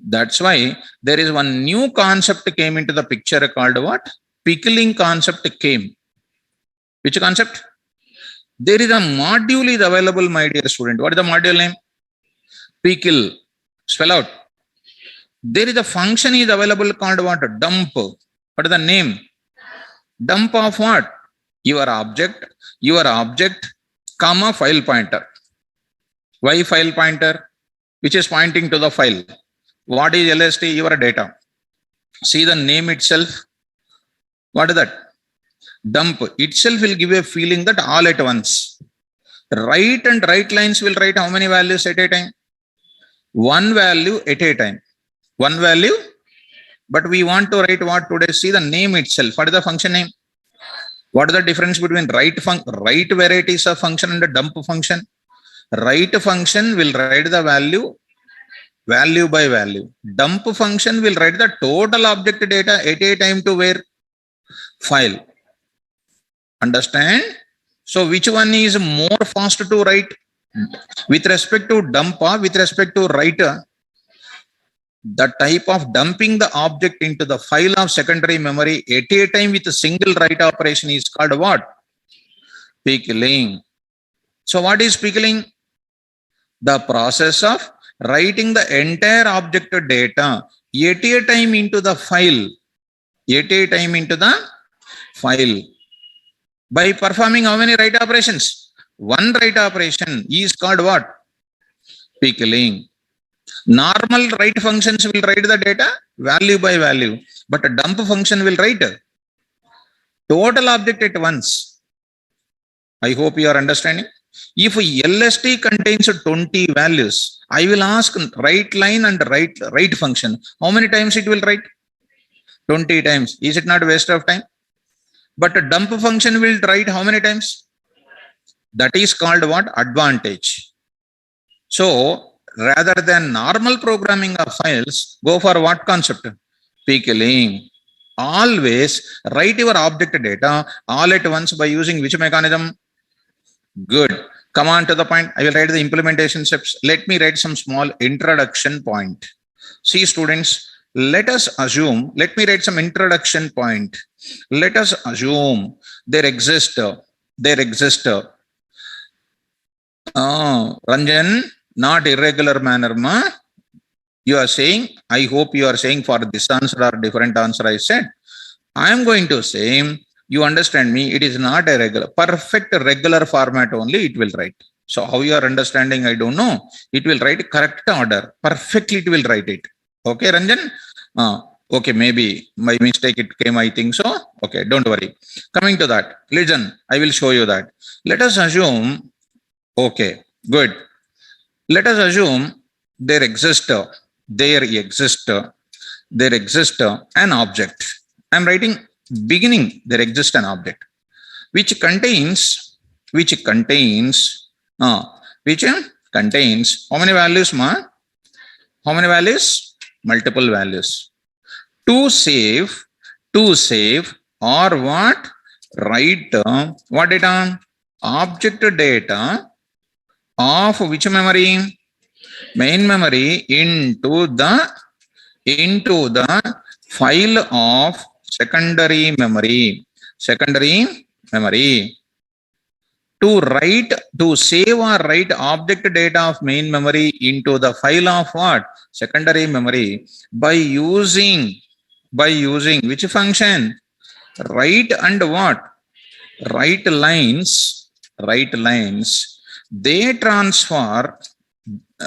That's why there is one new concept came into the picture called what? Pickling concept came. Which concept? There is a module is available, my dear student. What is the module name? Pickle. Spell out. There is a function is available called what? Dump. What is the name? Dump of what? Your object, comma file pointer. Why file pointer? Which is pointing to the file. What is LST? Your data. See the name itself. What is that? Dump itself will give a feeling that all at once. Write and write lines will write how many values at a time? One value at a time. One value. But we want to write what today? See the name itself. What is the function name? What is the difference between write varieties of function and a dump function? Write function will write the value by value. Dump function will write the total object data at a time to where? file. Understand? So which one is more fast to write? With respect to dump or with respect to write? The type of dumping the object into the file of secondary memory at a time with a single write operation is called what? Pickling. So what is pickling? The process of writing the entire object data at a time into the file. At a time into the file. By performing how many write operations? One write operation is called what? Pickling. Normal write functions will write the data value by value, but a dump function will write total object at once. I hope you are understanding. If LST contains 20 values, I will ask write line and write function. How many times it will write? 20 times. Is it not a waste of time? But a dump function will write how many times? That is called what? Advantage. So rather than normal programming of files, go for what concept? Pickling. Always write your object data all at once by using which mechanism? Good. Come on to the point. I will write the implementation steps. Let me write some small introduction point. See students, let us assume, let me write some introduction point. Let us assume there exists Ranjan, not irregular manner, ma. You are saying, I hope you are saying for this answer or different answer I said. I am going to say, you understand me, it is not a regular, perfect regular format only it will write. So how you are understanding, I don't know. It will write correct order. Perfectly it will write it. Okay, Ranjan? Okay, maybe my mistake it came, I think so. Okay, don't worry. Coming to that, listen, I will show you that. Let us assume, okay, good. Let us assume there exists an object. I am writing beginning, there exists an object which contains how many values, ma? How many values? Multiple values. To save or what? Write what data? Object data of which memory? Main memory into the file of secondary memory. To save or write object data of main memory into the file of what? Secondary memory by using which function? Write and what? Write lines. They transfer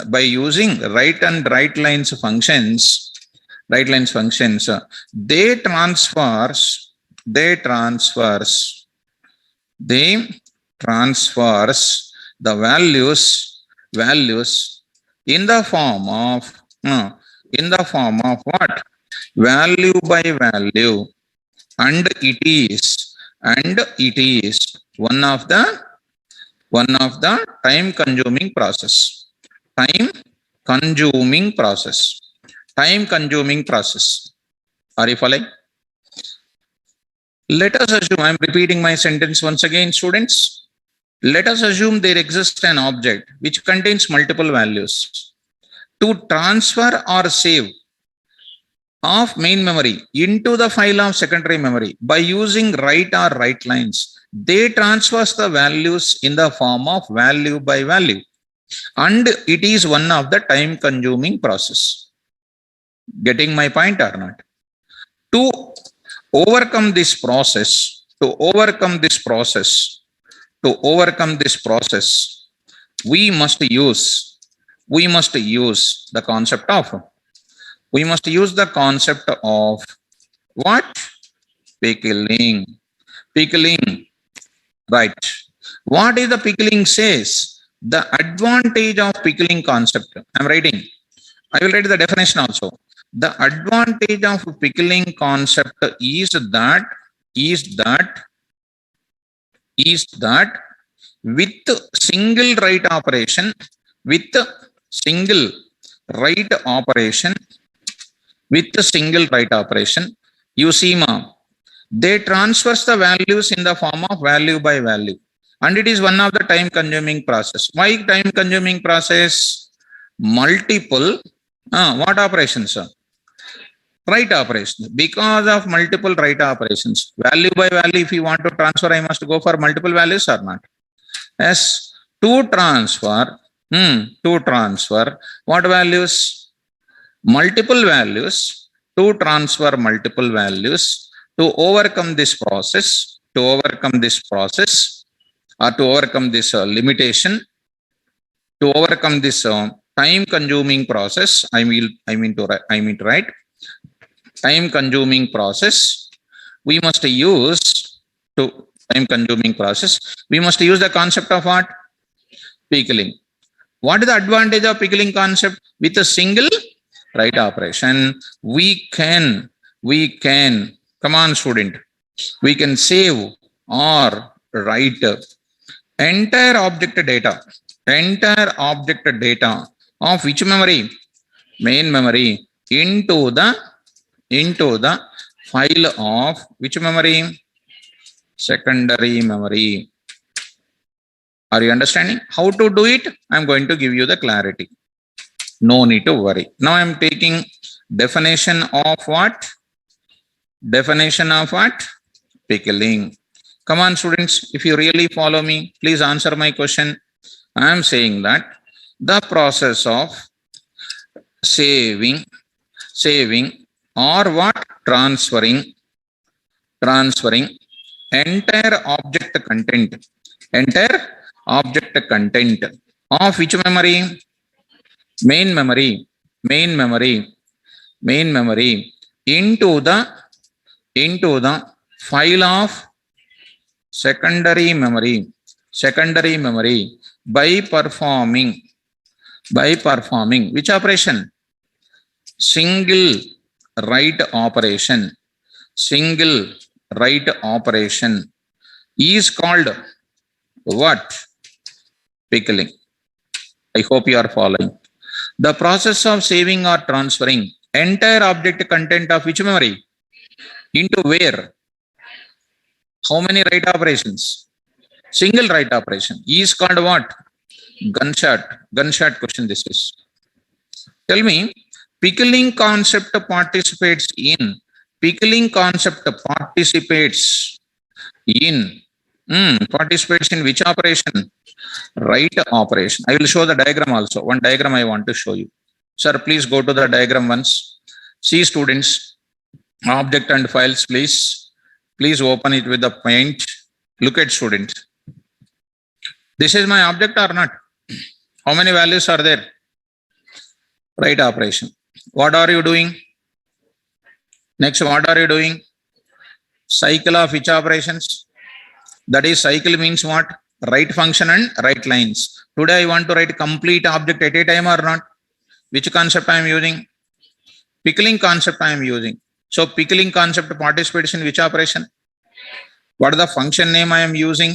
by using write and write lines functions. They transfers the values in the form of what? Value by value, and it is one of the time consuming process. Are you following? Let us assume, I am repeating my sentence once again, students. Let us assume there exists an object which contains multiple values. To transfer or save of main memory into the file of secondary memory by using write or write lines, they transfer the values in the form of value by value, and it is one of the time consuming process. Getting my point or not? To overcome this process, we must use the concept of what? Pickling. Right. What is the pickling says? The advantage of pickling concept. I'm writing. I will write the definition also. The advantage of pickling concept is that with single write operation, you see, ma, they transfers the values in the form of value by value. And it is one of the time consuming process. Why time consuming process? Multiple, what operations? Write operations. Because of multiple write operations. Value by value, if you want to transfer, I must go for multiple values or not? Yes, to transfer, what values? Multiple values, to transfer multiple values, to overcome this process, or to overcome this limitation, to overcome this time consuming process, I mean to write time consuming process, we must use to time consuming process, we must use the concept of what? Pickling. What is the advantage of pickling concept? With a single write operation, we can, come on student, we can save or write entire object data of which memory? Main memory, into the file of which memory? Secondary memory. Are you understanding how to do it? I'm going to give you the clarity. No need to worry. Now I'm taking definition of what? Pickling. Come on students, if you really follow me, please answer my question. I am saying that the process of saving or what? Transferring entire object content of which memory? Main memory into the file of secondary memory by performing which operation? Single write operation is called what? Pickling. I hope you are following. The process of saving or transferring entire object content of which memory? Into where? How many write operations? Single write operation is called what? Gunshot question this is. Tell me, pickling concept participates in which operation? Write operation. I will show the diagram also. One diagram I want to show you. Sir, please go to the diagram once. See students, object and files, please open it with the paint. Look at students. This is my object or not? How many values are there? Write operation. What are you doing? Next, what are you doing? Cycle of which operations? That is, cycle means what? Write function and write lines. Today I want to write complete object at a time or not? Which concept I am using? Pickling concept I am using. So pickling concept participates in which operation? What is the function name I am using?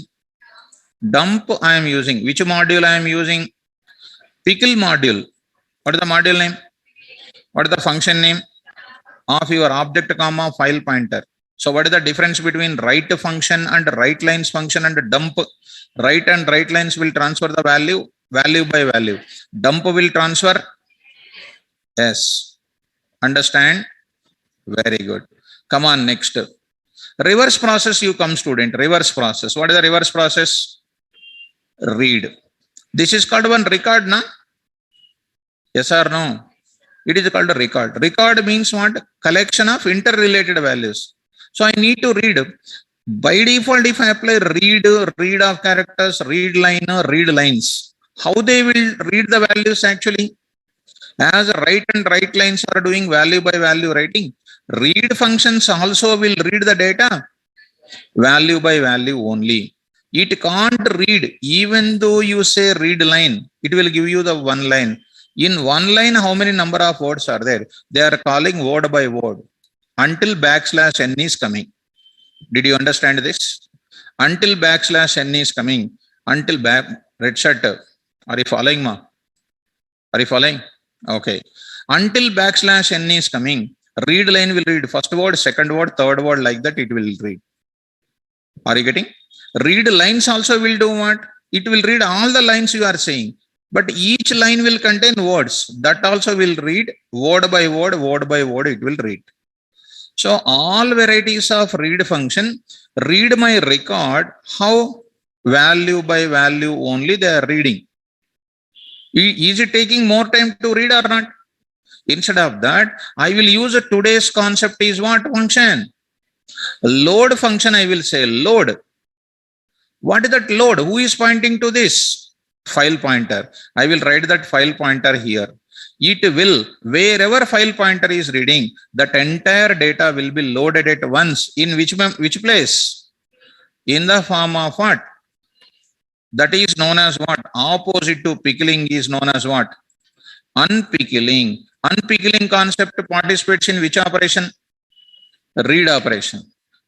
Dump I am using. Which module I am using? Pickle module. What is the module name? What is the function name of your object comma file pointer? So what is the difference between write function and write lines function and dump? Write and write lines will transfer the value by value. Dump will transfer. Yes. Understand? Very good. Come on, next. Reverse process you come, student. Reverse process. What is the reverse process? Read. This is called one record, na? Yes or no? It is called a record. Record means what? Collection of interrelated values. So I need to read. By default, if I apply read of characters, read line, read lines, how they will read the values actually? As write and write lines are doing value by value writing, read functions also will read the data value by value only. It can't read, even though you say read line, it will give you the one line. In one line, how many number of words are there? They are calling word by word until \n is coming. Did you understand this? Until \n is coming, until red shirt. Are you following, ma? Are you following? Okay. Until \n is coming, Read line will read first word, second word, third word, like that it will read. Are you getting? Read lines also will do what? It will read all the lines you are saying, but each line will contain words. That also will read word by word, word by word it will read. So all varieties of read function, read my record, how value by value only they are reading. Is it taking more time to read or not? Instead of that, I will use today's concept is what function? Load function. I will say load. What is that load? Who is pointing to this? File pointer. I will write that file pointer here. It will, wherever file pointer is reading, that entire data will be loaded at once. In which place? In the form of what? That is known as what? Opposite to pickling is known as what? Unpickling. Unpickling concept participates in which operation? Read operation.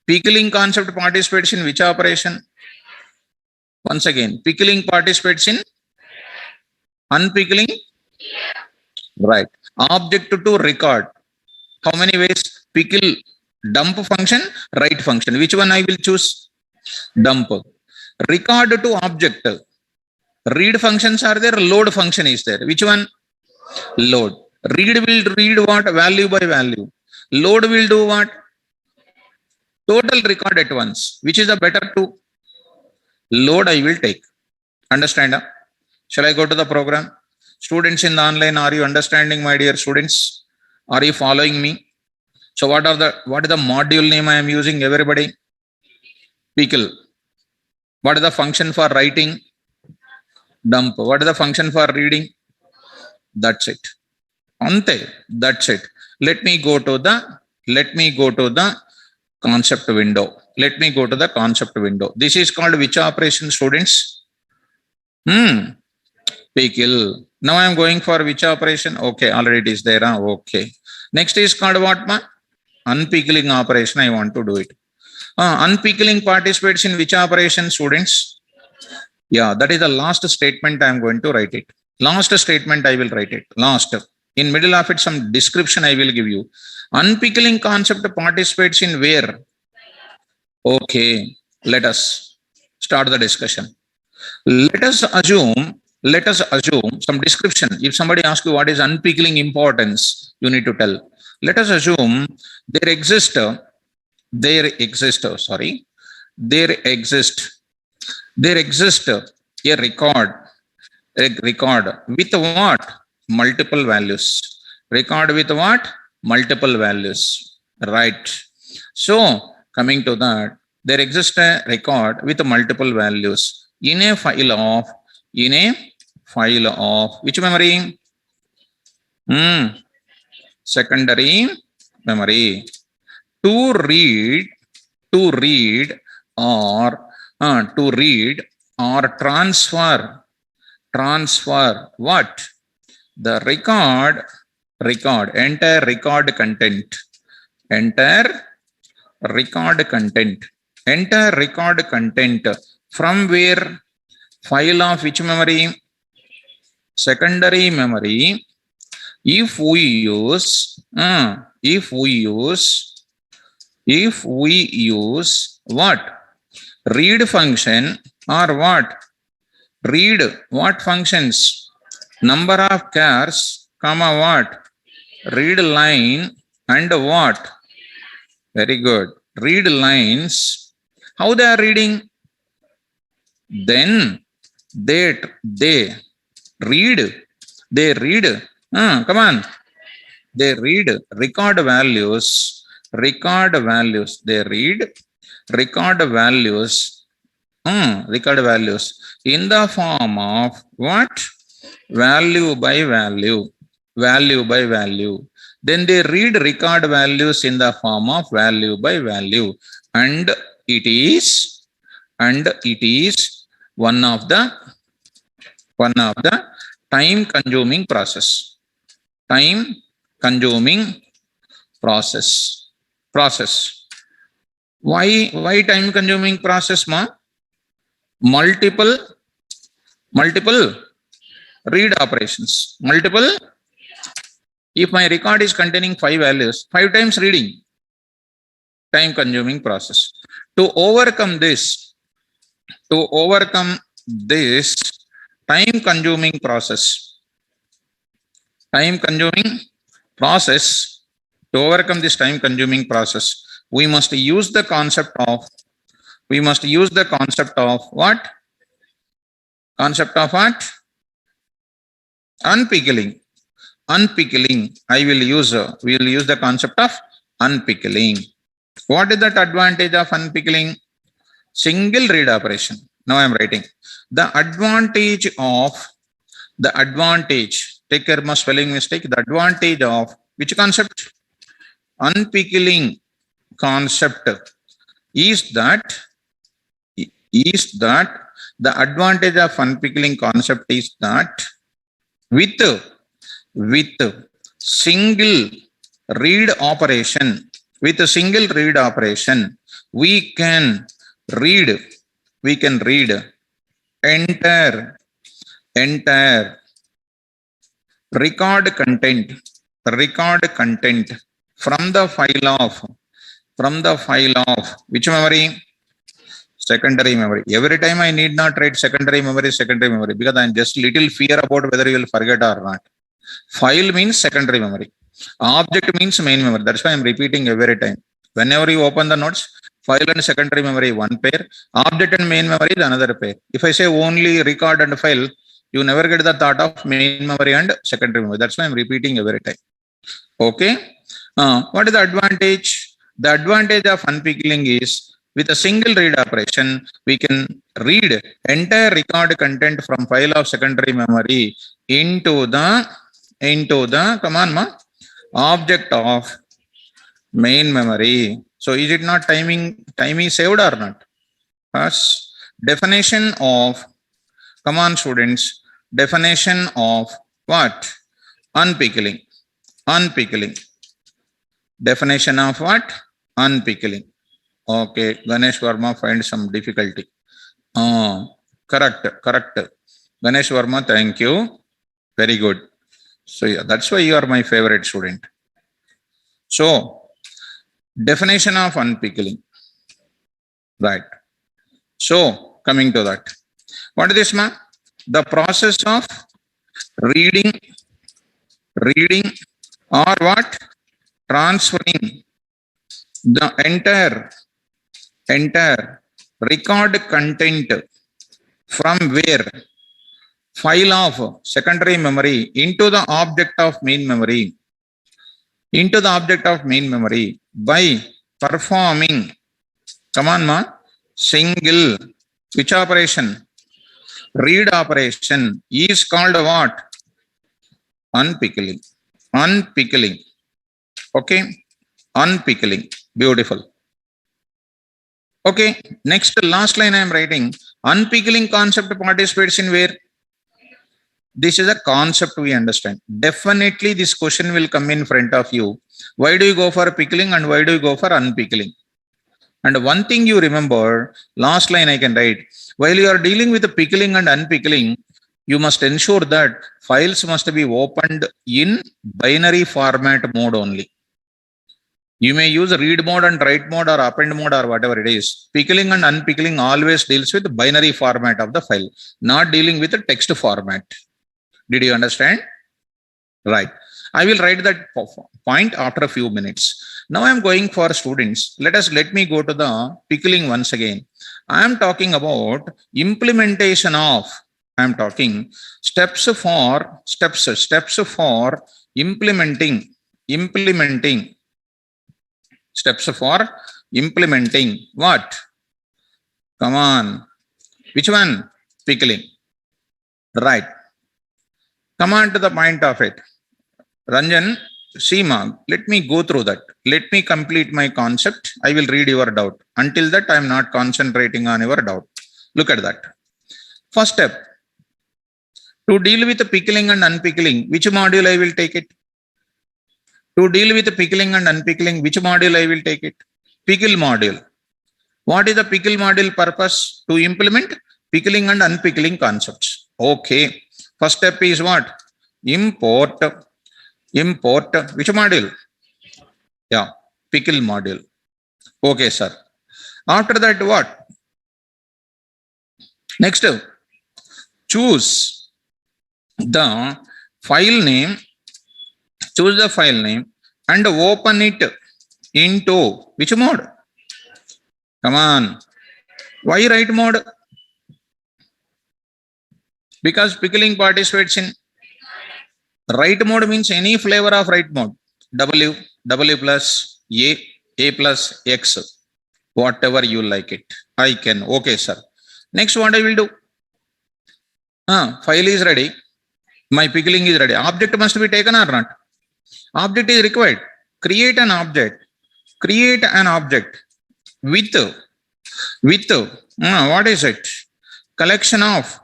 Pickling concept participates in which operation? Once again, pickling participates in unpickling. Right. Object to record. How many ways? Pickle, dump function, write function. Which one I will choose? Dump. Record to object. Read functions are there, load function is there. Which one? Load. Read will read what? Value by value. Load will do what? Total record at once. Which is the better to? Load I will take. Understand? Huh? Shall I go to the program? Students in the online, are you understanding, my dear students? Are you following me? So what is the module name I am using, everybody? Pickle. What is the function for writing? Dump. What is the function for reading? That's it. Ante. That's it. Let me go to the concept window. Let me go to the concept window. This is called which operation, students? Pickle. Now I am going for which operation? Okay, already it is there. Okay. Next is called what, ma? Unpickling operation. I want to do it. Unpickling participates in which operation, students? Yeah, that is the last statement I am going to write it. Last statement I will write it. Last. In middle of it, some description I will give you. Unpickling concept participates in where? Okay, let us start the discussion. Let us assume some description. If somebody asks you what is unpickling importance, you need to tell. Let us assume there exists a record with what? Multiple values. Record with what? Multiple values. Right. So coming to that, there exists a record with multiple values in a file of which memory? Secondary memory. To read or transfer what? The entire record content from where? File of which memory? Secondary memory. If we use what? Read function or what? Read what functions? Number of chars, comma what? Read line and what? Very good. Read lines. How they are reading? Then they read. Come on. They read record values. They read record values. Record values in the form of what? Value by value. Then they read record values in the form of value by value, and it is one of the time consuming process. Why time consuming process, ma? Multiple read operations. If my record is containing 5 values, 5 times reading, time consuming process. To overcome this time consuming process, to overcome this time consuming process, we must use the concept of what? Concept of what? Unpickling. We will use the concept of unpickling. What is that advantage of unpickling? Single read operation. Now I am writing the advantage, take care of my spelling mistake. The advantage of which concept? Unpickling concept is that the advantage of unpickling concept is that with single read operation, we can read entire record content from the file of which memory? Secondary memory. Every time I need not write secondary memory because I'm just little fear about whether you will forget or not. File means secondary memory. Object means main memory. That's why I'm repeating every time. Whenever you open the notes, file and secondary memory one pair, object and main memory is another pair. If I say only record and file, you never get the thought of main memory and secondary memory. That's why I'm repeating every time. Okay. What is the advantage? The advantage of unpickling is with a single read operation, we can read entire record content from file of secondary memory into the object of main memory. So is it not time is saved or not? Yes. Definition of, come on students, definition of what? Unpickling. Definition of what? Unpickling. Okay, Ganesh Verma finds some difficulty. Correct. Ganesh Verma, thank you. Very good. So yeah, that's why you are my favorite student. So, definition of unpickling. Right. So, coming to that. What is this, ma? The process of reading or what? Transferring the entire record content from where? File of secondary memory into the object of main memory. By performing, come on ma, single, which operation? Read operation is called what? Unpickling. Okay, unpickling. Beautiful. Okay, next last line I am writing. Unpickling concept participates in where? This is a concept we understand. Definitely this question will come in front of you. Why do you go for pickling and why do you go for unpickling? And one thing you remember, last line I can write. While you are dealing with the pickling and unpickling, you must ensure that files must be opened in binary format mode only. You may use read mode and write mode or append mode or whatever it is. Pickling and unpickling always deals with the binary format of the file, not dealing with the text format. Did you understand? Right. I will write that point after a few minutes. Now I am going for students. Let me go to the pickling once again. I am talking about implementation of, I am talking steps for implementing. Steps for implementing what? Come on. Which one? Pickling. Right. Come on to the point of it. Ranjan, Seema, let me go through that. Let me complete my concept. I will read your doubt. Until that, I am not concentrating on your doubt. Look at that. First step. To deal with the pickling and unpickling, which module I will take it? To deal with the pickling and unpickling, which module I will take it? Pickle module. What is the pickle module purpose? To implement pickling and unpickling concepts. Okay. First step is what? Import Import, which module? Yeah, pickle module. Okay, sir. After that, what? Next, choose the file name, choose the file name and open it into which mode? Come on. Why write mode? Because pickling participates in write mode means any flavor of write mode. W, W plus, A plus X, whatever you like it. I can. Okay, sir. Next, what I will do? File is ready. My pickling is ready. Object must be taken or not? Object is required. Create an object. Create an object with what is it? Collection of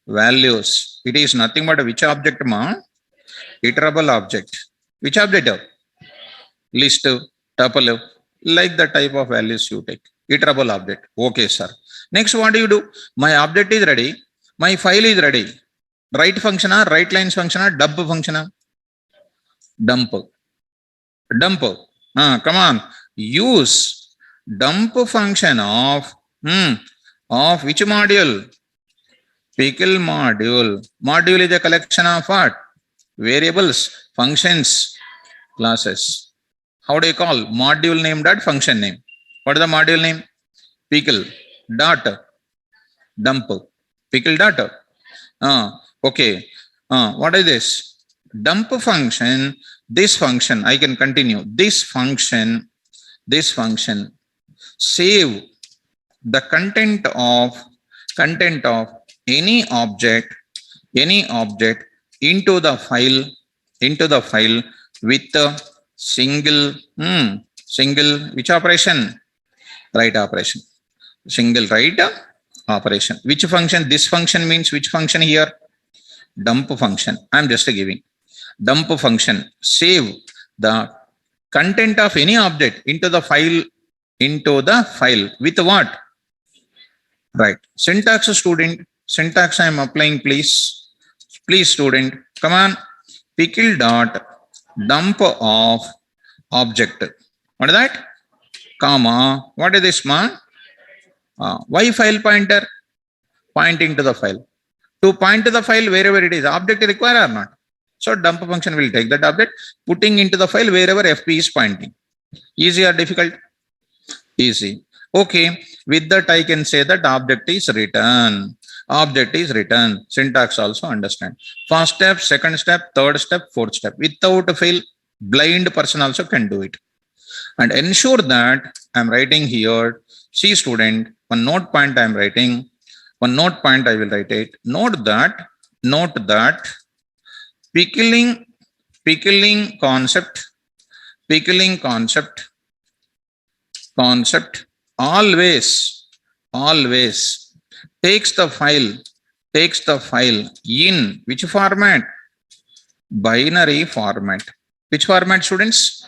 values. It is nothing but which object, ma? Iterable object. Which object? List, tuple, like the type of values you take. Iterable object. Okay, sir. Next, what do you do? My object is ready. My file is ready. Write function or write lines function or dump function or dump. Dump. Come on. Use dump function of which module? Pickle module. Module is a collection of what? Variables, functions, classes. How do you call? Module name dot function name. What is the module name? Pickle dot dump. Pickle dot. Okay. What is this? Dump function. This function, I can continue. This function, save the content of any object into the file with a single which operation? Write operation. Single write operation. Which function? This function means which function here? Dump function. I'm just giving. Dump function. Save the content of any object into the file with what? Right. Syntax, student. Syntax I am applying, please. Please, student. Come on. Pickle dot dump of object. What is that? Comma. What is this, ma? Why file pointer? Pointing to the file. To point to the file wherever it is. Object required or not? So dump function will take that object, putting into the file wherever FP is pointing. Easy or difficult? Easy. Okay. With that, I can say that object is written. Object is written. Syntax also understand. First step, second step, third step, fourth step. Without fail, blind person also can do it. And ensure that I'm writing here. See, student, one note point I'm writing. One note point I will write it. Note that pickling concept always takes the file in which format? Binary format. Which format, students?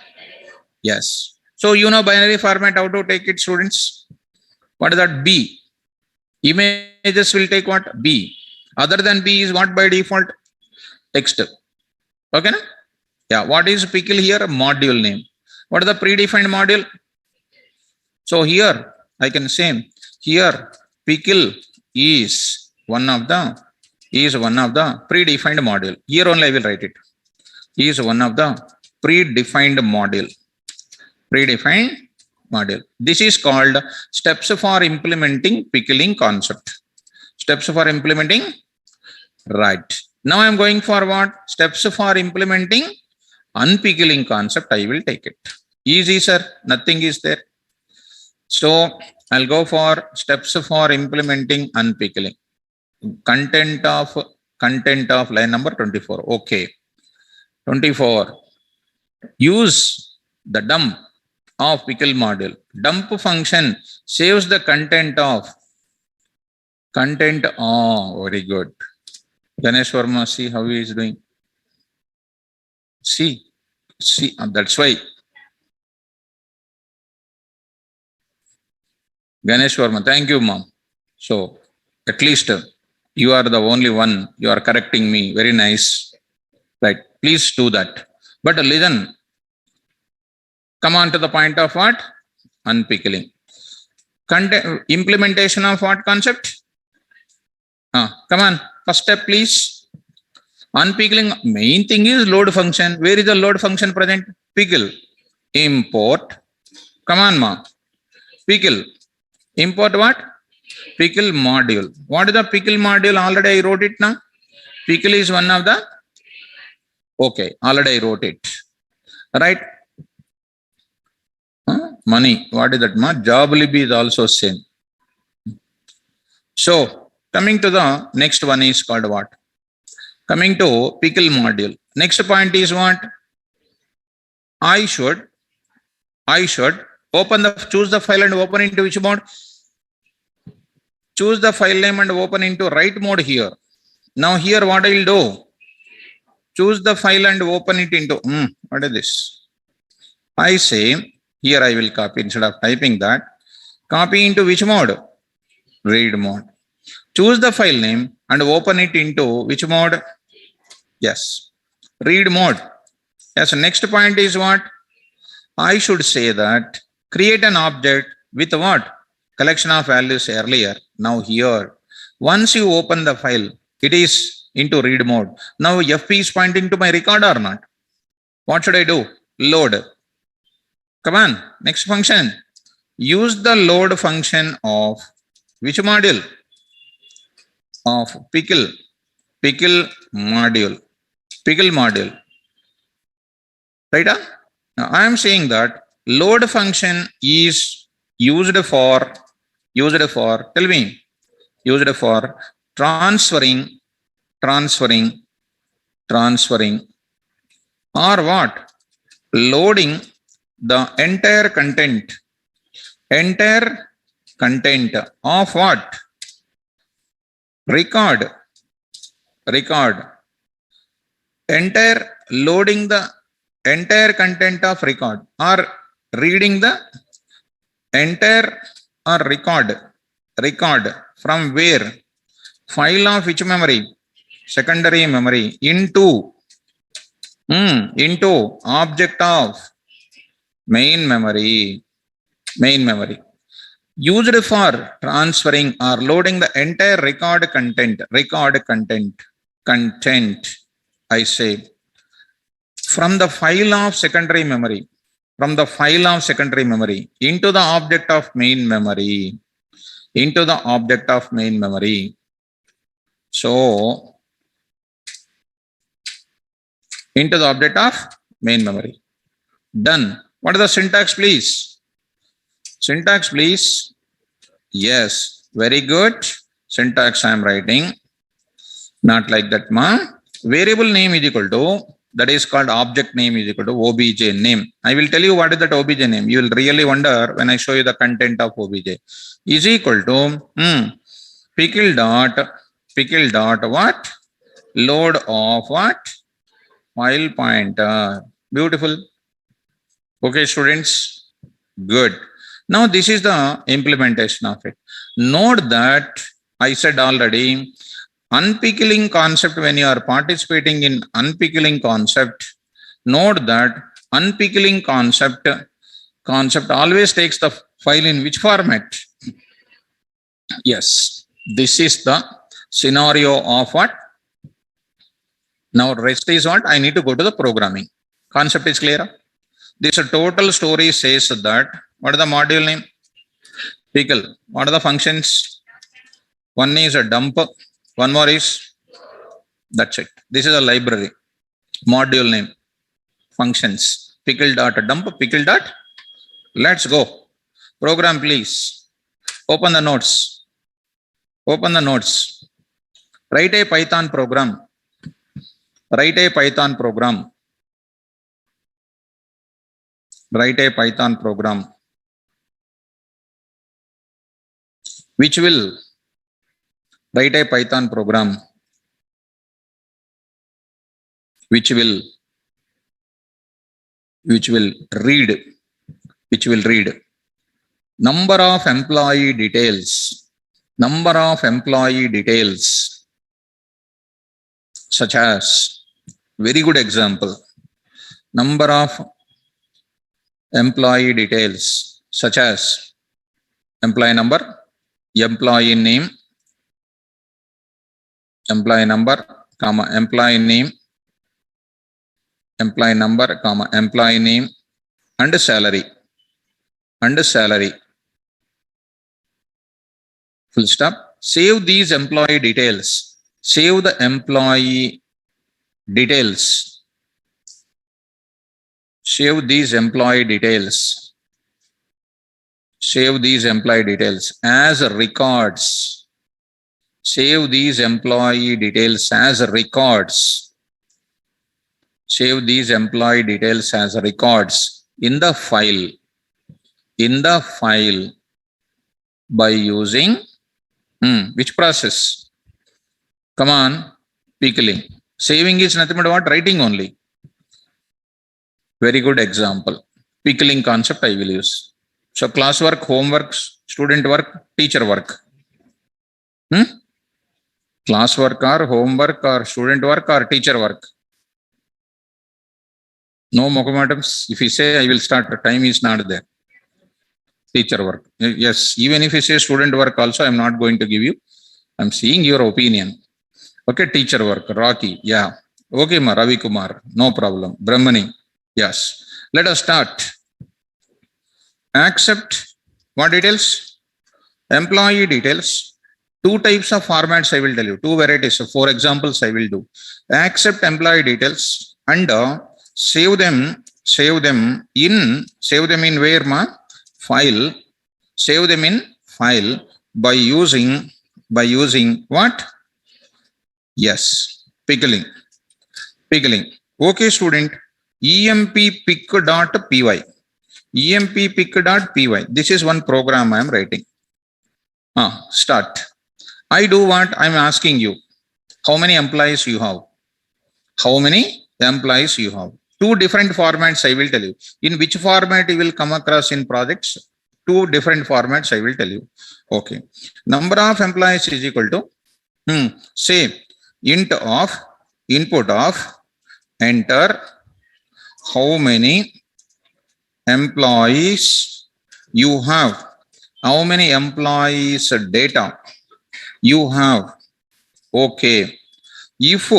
Yes. So you know binary format, how to take it, students? What is that? B. Images will take what? B. Other than B is what by default? Text. Okay, na? Yeah. What is pickle here? Module name. What is the predefined module? So here I can say here pickle is one of the predefined module. Here only I will write it. Is one of the predefined module. This is called steps for implementing pickling concept. Steps for implementing. Right. Now I am going for what? Steps for implementing unpickling concept. I will take it. Easy, sir. Nothing is there. So I'll go for steps for implementing unpickling. Content of line number 24. Okay. 24. Use the dump of pickle module. Dump function saves the content. Oh, very good. Ganesh Verma, see how he is doing. See, that's why. Ganesh Verma, thank you, mom. So at least you are the only one. You are correcting me. Very nice. Right. Please do that. But listen, come on to the point of what? Unpickling. Implementation of what concept? Come on, first step please. Unpickling, main thing is load function. Where is the load function present? Pickle. Import. Come on, ma. Pickle. Import what? Pickle module. What is the pickle module? Already I wrote it now. Pickle is one of the. Okay, already I wrote it. Right? Money. What is that, ma? Joblib is also same. So, coming to the next one is called what? Coming to pickle module. Next point is what? I should open the, choose the file and open into which mode? Choose the file name and open into write mode here. Now here what I will do? Choose the file and open it into, what is this? I say, here I will copy instead of typing that. Copy into which mode? Read mode. Choose the file name and open it into which mode? Yes, read mode. Yes, next point is what? I should say that create an object with what? Collection of values earlier. Now here, once you open the file, it is into read mode. Now FP is pointing to my record or not? What should I do? Load. Come on, next function. Use the load function of which module? Of pickle module. Pickle module. Right? Now I am saying that load function is used for tell me, used for transferring or what? Loading the entire content of what? Record. Loading the entire content of record or reading the entire or record from where? File of which memory? Secondary memory into object of main memory. Used for transferring or loading the entire record content, I say, from the file of secondary memory, into the object of main memory, So, into the object of main memory. Done. What is the syntax, please? Yes, very good. Syntax I am writing. Not like that, ma. Variable name is equal to, that is called object name is equal to obj name. I will tell you what is that obj name. You will really wonder when I show you the content of obj. Is equal to pickle dot what? Load of what? File pointer. Beautiful. Okay, students. Good. Now this is the implementation of it. Note that I said already, unpickling concept, when you are participating in unpickling concept, note that unpickling concept always takes the file in which format? Yes, this is the scenario of what? Now rest is what? I need to go to the programming. Concept is clear? This total story says that, what is the module name? Pickle. What are the functions? One is a dump. One more is, that's it. This is a library. Module name. Functions. Pickle dot dump. Pickle dot. Let's go. Program, please. Open the notes. Write a Python program. Write a Python program. Which will write a Python program which will read number of employee details such as, very good example, number of employee details such as employee number, employee name, employee number, comma, employee name, employee number, comma, employee name, and salary, full stop. Save these employee details. Save the employee details. Save these employee details. Save these employee details as records. Save these employee details as records. Save these employee details as records in the file. In the file by using which process? Come on, pickling. Saving is nothing but what? Writing only. Very good example. Pickling concept I will use. So classwork, homework, student work, teacher work. Classwork or homework or student work or teacher work. No mocomatums. If you say I will start, the time is not there. Teacher work. Yes, even if you say student work also, I'm not going to give you. I'm seeing your opinion. Okay, teacher work. Rocky. Yeah. Okay, ma. Ravi Kumar. No problem. Brahmani. Yes. Let us start. Accept what details? Employee details. Two types of formats I will tell you. Two varieties. So 4 examples I will do. Accept employee details and save them in where, ma? File. Save them in file by using what? Yes, pickling. Okay, student. emppick.py. emppick.py. This is one program I am writing. Start. I do what? I'm asking you. How many employees you have? How many employees you have? Two different formats I will tell you. In which format you will come across in projects? Two different formats I will tell you. Okay. Number of employees is equal to, say, int of, input of, enter how many employees you have. How many employees data you have. Okay. If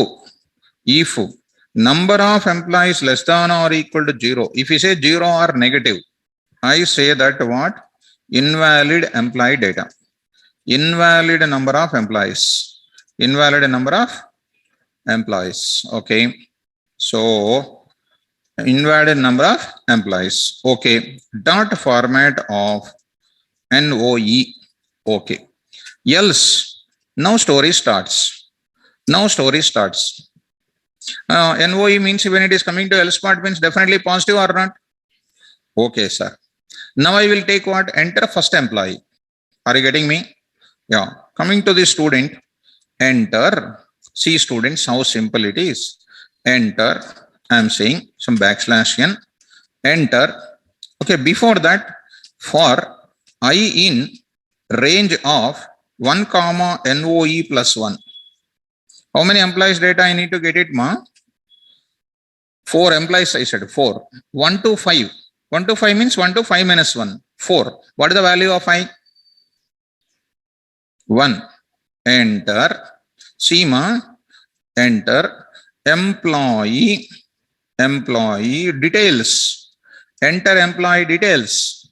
number of employees less than or equal to 0. If you say 0 or negative, I say that what? Invalid employee data. Invalid number of employees. Invalid number of employees. Okay. So, invalid number of employees. Okay. Dot format of NOE. Okay. Else, now story starts. NOE means when it is coming to else part means definitely positive or not? Okay, sir. Now I will take what? Enter first employee. Are you getting me? Yeah. Coming to the student, enter. See students how simple it is. Enter. I am saying some \n. Enter. Okay. Before that, for I in range of 1, NOE plus 1. How many employees data I need to get it, ma? 4 employees I said. 4. 1 to 5. 1 to 5 means 1 to 5 minus 1. 4. What is the value of I? 1. Enter. See, ma. Enter. Employee details. Enter employee details.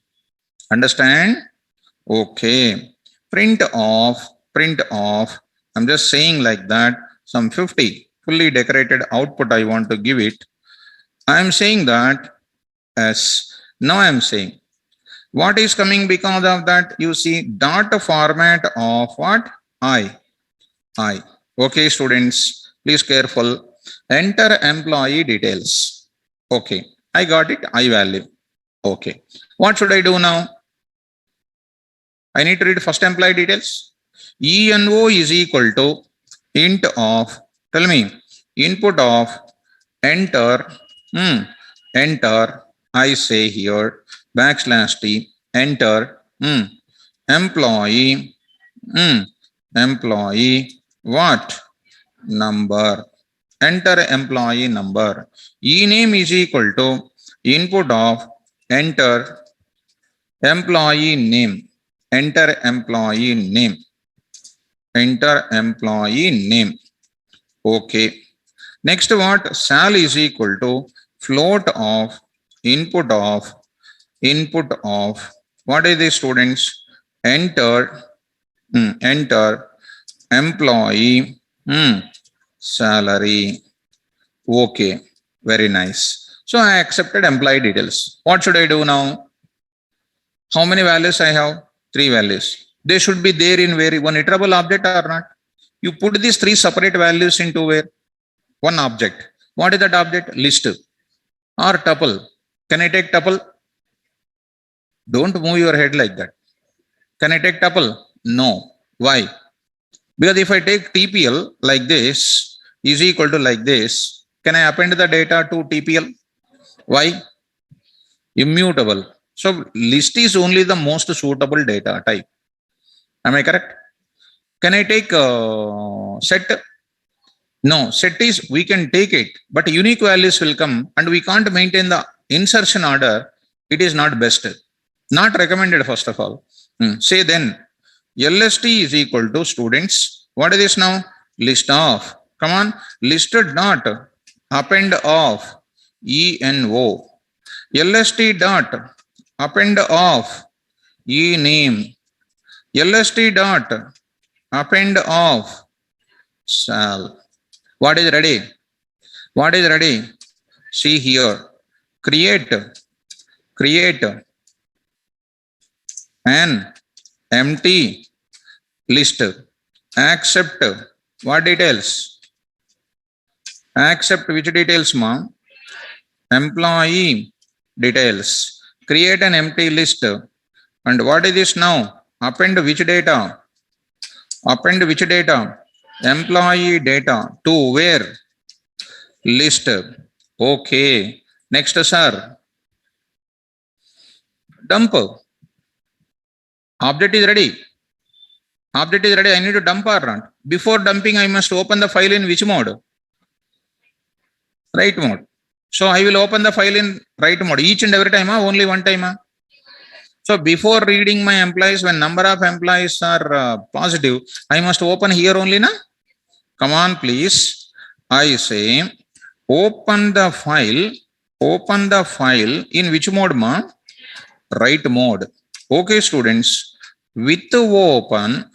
Understand? Okay. Print off. I'm just saying like that. Some 50 fully decorated output I want to give it. I am saying that as now I am saying what is coming because of that. You see dot format of what? I. Okay, students, please careful. Enter employee details. Okay, I got it. I value. Okay, what should I do now? I need to read first employee details. ENO is equal to int of, tell me, input of, enter, enter, I say here, \t, enter, employee, what? Number. enter employee number. E-name is equal to input of enter employee name. Enter employee name. Enter employee name. Okay. Next what? Sal is equal to float of input of what is the students? Enter enter employee salary. Okay, very nice. So I accepted employee details. What should I do now? How many values I have? 3 values. They should be there in where? One iterable object or not? You put these 3 separate values into where? One object. What is that object? List or tuple. Can I take tuple? Don't move your head like that. Can I take tuple? No. Why? Because if I take TPL like this is equal to like this, can I append the data to TPL? Why? Immutable. So list is only the most suitable data type. Am I correct? Can I take set? No, set is we can take it, but unique values will come and we can't maintain the insertion order. It is not best. Not recommended first of all. Say then LST is equal to students. What is this now? List of. Come on. Listed dot append of ENO. LST dot append of E name. LST dot append of Sal. What is ready? What is ready? See here. Create an empty list. Accept what details? Accept which details, ma'am? Employee details. Create an empty list. And what is this now? Append which data? Append which data? Employee data to where? List. Okay. Next, sir. Dump. Object is ready. Object is ready. I need to dump or not? Before dumping, I must open the file in which mode? Write mode. So I will open the file in write mode. Each and every time, only one time. So before reading my employees, when number of employees are positive, I must open here only, na? Come on, please. I say open the file in which mode, ma? Write mode. Okay, students. With open,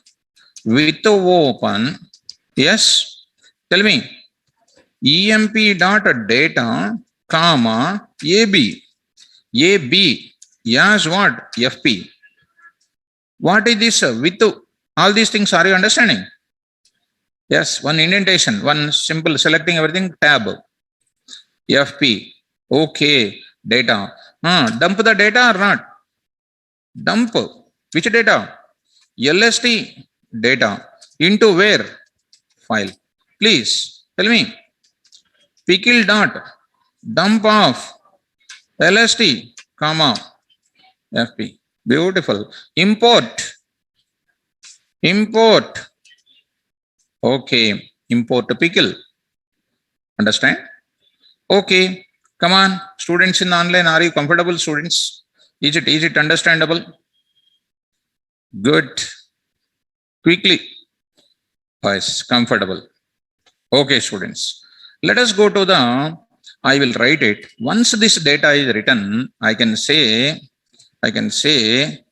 yes. Tell me. EMP dot data, comma, AB. Yes, what? FP. What is this? With all these things, are you understanding? Yes, one indentation, one simple selecting everything, tab. FP. Okay, data. Dump the data or not? Dump. Which data? LST data. Into where? File. Please, tell me. Pickle dot. Dump of LST, comma, FP. Beautiful. Import. Okay. Import pickle. Understand? Okay. Come on. Students in the online, are you comfortable, students? Is it understandable? Good. Quickly. Yes, comfortable. Okay, students. Let us go to the, I will write it. Once this data is written, I can say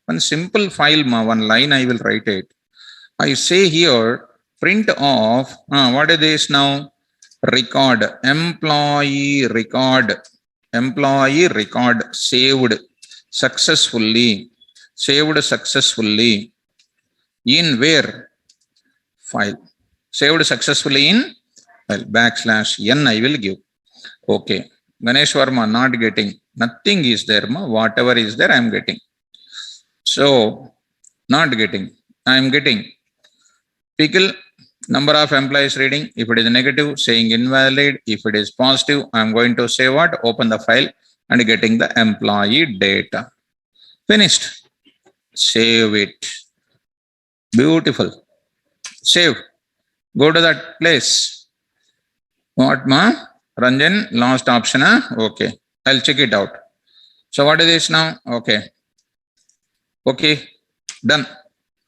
one simple file, one line I will write it. I say here, print of, what is this now? Record, employee record saved successfully. In where? File. Saved successfully in file. \n I will give. Okay. Ganesh Verma not getting. Nothing is there, ma. Whatever is there, I am getting. So, not getting. I am getting. Pickle, number of employees reading. If it is negative, saying invalid. If it is positive, I am going to say what? Open the file and getting the employee data. Finished. Save it. Beautiful. Save. Go to that place. What, ma? Ranjan, last option, huh? Okay. I'll check it out. So what is this now? Okay. Okay. Done.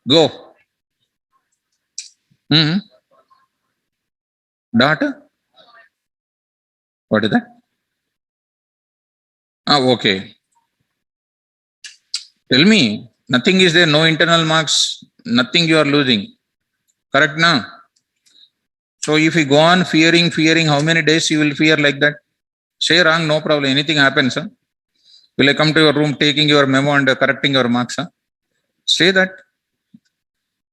Go. Hmm. Dot. What is that? Ah, okay. Tell me. Nothing is there. No internal marks. Nothing you are losing. Correct now? So if you go on fearing, how many days you will fear like that? Say wrong, no problem. Anything happens, huh? Will I come to your room taking your memo and correcting your marks? Huh? Say that.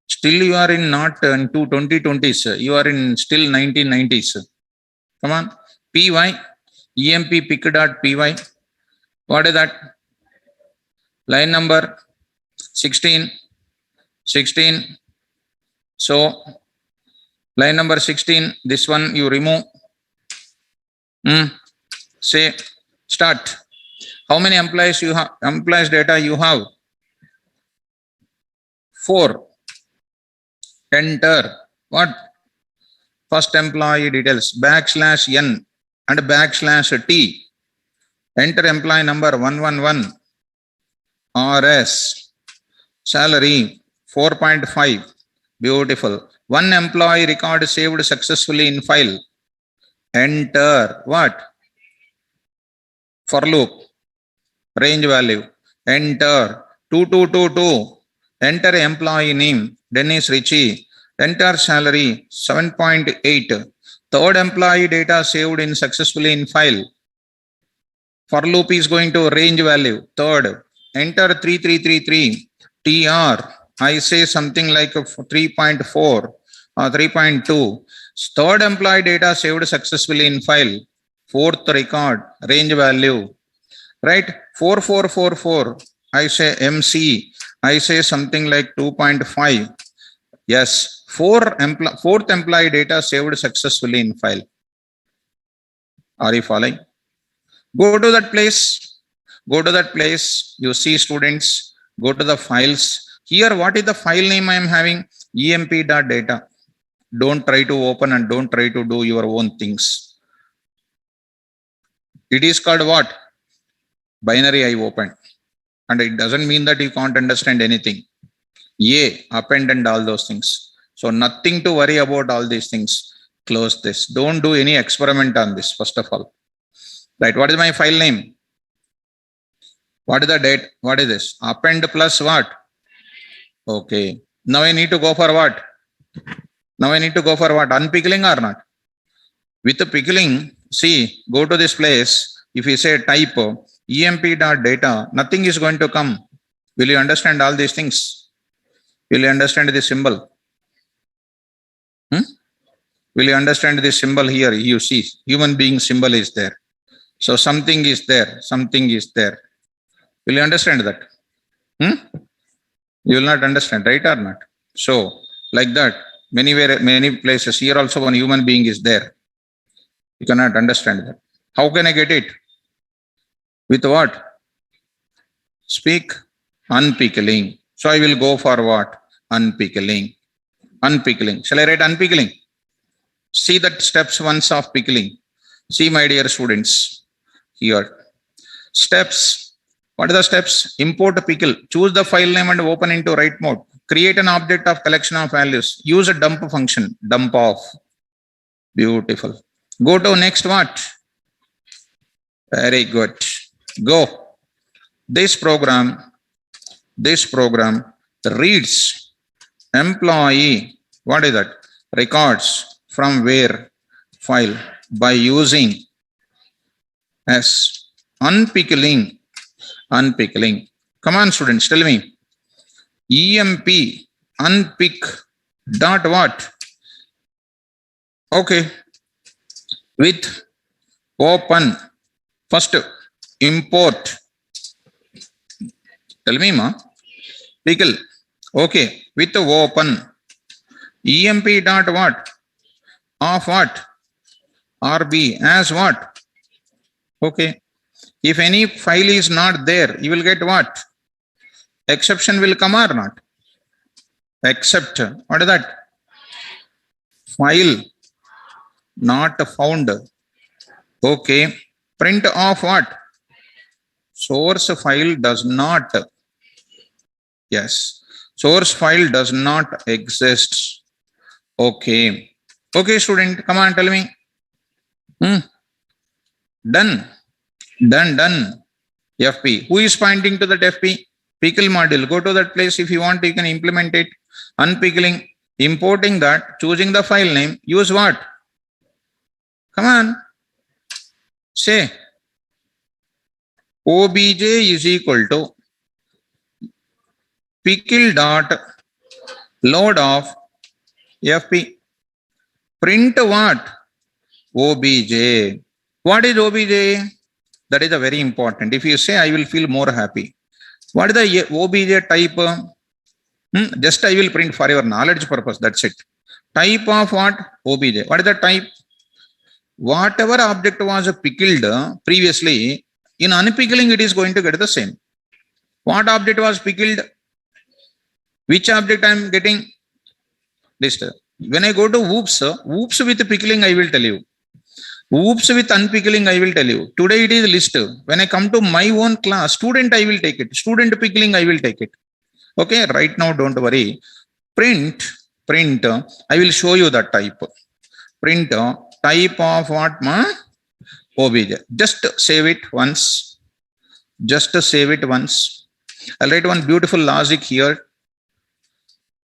Still you are in not into 2020s. You are in still 1990s. Come on. PY. EMP pick dot PY. What is that? Line number 16. 16. So line number 16. This one you remove. Say start. How many employees you have? Employees data you have? 4. Enter. What? First employee details. Backslash N and backslash T. Enter employee number 111. RS. Salary 4.5. Beautiful. One employee record saved successfully in file. Enter. What? For loop. Range value. Enter. 2222. Enter employee name. Dennis Ritchie. Enter salary 7.8. Third employee data saved in successfully in file. For loop is going to range value. Third. Enter 3333. TR. I say something like 3.4 or 3.2. Third employee data saved successfully in file. Fourth record. Range value. Right? 4444. I say MC. I say something like 2.5. Yes. Fourth employee data saved successfully in file. Are you following? Go to that place. Go to that place. You see students. Go to the files. Here, what is the file name I am having? emp.data. Don't try to open and don't try to do your own things. It is called what? Binary I opened. And it doesn't mean that you can't understand anything. A, append and all those things. So nothing to worry about all these things. Close this. Don't do any experiment on this, first of all. Right, what is my file name? What is the date? What is this? Append plus what? Okay. Now I need to go for what? Now I need to go for what? Unpickling or not? With the pickling, see, go to this place. If you say type emp.data, nothing is going to come. Will you understand all these things? Will you understand this symbol? Will you understand this symbol here? You see, human being symbol is there. So something is there. Something is there. Will you understand that? You will not understand, right or not? So, like that, many places, here also one human being is there. You cannot understand that. How can I get it? With what? Speak unpickling. So I will go for what? Unpickling. Unpickling. Shall I write unpickling? See that steps once of pickling. See, my dear students, here. Steps. What are the steps? Import a pickle. Choose the file name and open into write mode. Create an object of collection of values. Use a dump function. Dump off. Beautiful. Go to next what? Very good. Go. This program reads employee. What is that? Records from where? File by using as unpickling. Unpickling. Come on, students, tell me. EMP unpick dot what? Okay. With open. First import. Tell me, ma. Pickle. Okay. With open. EMP dot what? Of what? RB as what? Okay. If any file is not there, you will get what? Exception will come or not? Except, what is that? File not found. Okay. Print of what? Source file does not. Yes. Source file does not exist. Okay. Okay, student. Come on, tell me. Done. Done. FP. Who is pointing to that FP? Pickle module. Go to that place. If you want, you can implement it. Unpickling. Importing that. Choosing the file name. Use what? Come on. Say. OBJ is equal to pickle dot load of FP. Print what? OBJ. What is OBJ? That is a very important. If you say, I will feel more happy. What is the OBJ type? Just I will print for your knowledge purpose. That's it. Type of what? OBJ. What is the type? Whatever object was pickled previously, in unpickling it is going to get the same. What object was pickled? Which object I am getting? List. When I go to whoops with pickling, I will tell you. Whoops with unpickling, I will tell you. Today it is list. When I come to my own class, student, I will take it. Student pickling, I will take it. Okay, right now, don't worry. Print, I will show you the type. Print type of what? OBJ. Just save it once. I'll write one beautiful logic here.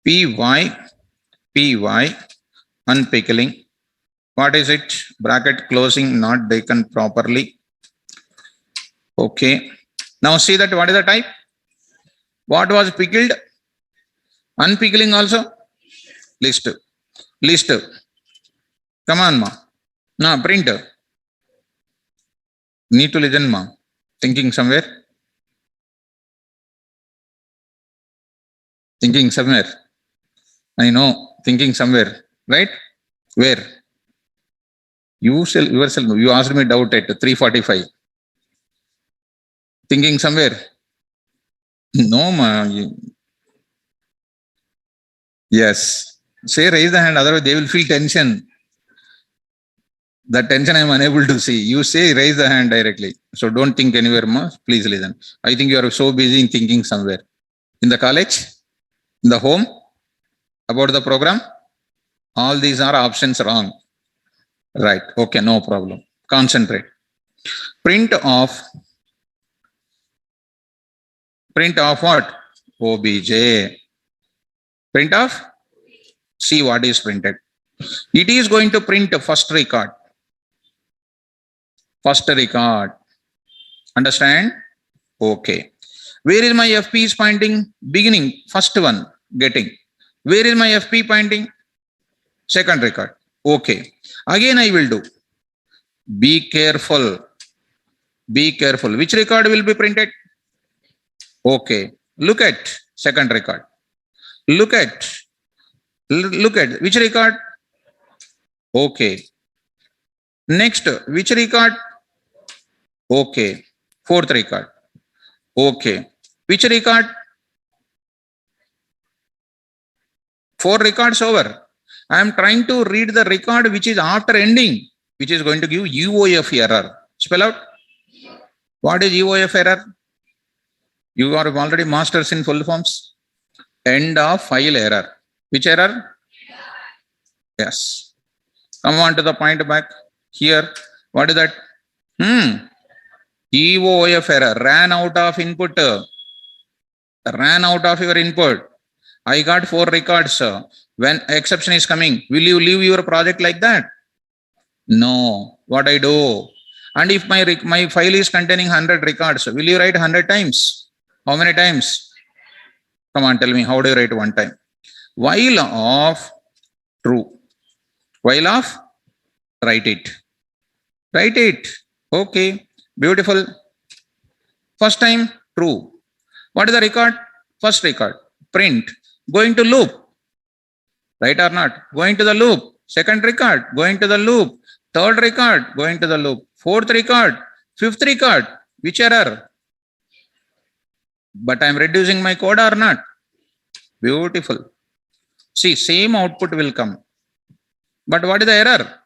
py unpickling. What is it? Bracket closing not taken properly. Okay. Now see that what is the type? What was pickled? Unpickling also? List. Come on, ma. Now print. Need to listen, ma. Thinking somewhere. I know. Thinking somewhere. Right? Where? You yourself. You asked me doubt at 3:45. Thinking somewhere. No, ma. Yes. Say raise the hand, otherwise they will feel tension. That tension I am unable to see. You say raise the hand directly. So don't think anywhere, ma. Please listen. I think you are so busy in thinking somewhere. In the college? In the home? About the program? All these are options wrong. Right. Okay, no problem. Concentrate. Print of what? OBJ. Print of? See what is printed. It is going to print first record. Understand? Okay. Where is my FP is pointing? Beginning. First one. Getting. Where is my FP pointing? Second record. Okay. Again I will do. Be careful. Which record will be printed? Okay. Look at second record. Look at which record? Okay. Next, which record? Okay. Fourth record. Okay. Which record? 4 records over. I am trying to read the record which is after ending, which is going to give UOF error. Spell out. What is UOF error? You are already masters in full forms. End of file error. Which error? Yes. Come on to the point back. Here. What is that? EOF error. Ran out of input. Ran out of your input. I got 4 records. When exception is coming, will you leave your project like that? No. What I do? And if my file is containing 100 records, will you write 100 times? How many times? Come on, tell me, how do you write one time? While of true. While of write it. Okay. Beautiful. First time true. What is the record? First record. Print. Going to loop. Right or not? Going to the loop. Second record. Going to the loop. Third record. Going to the loop. Fourth record. Fifth record. Which error? But I am reducing my code or not? Beautiful. See, same output will come. But what is the error?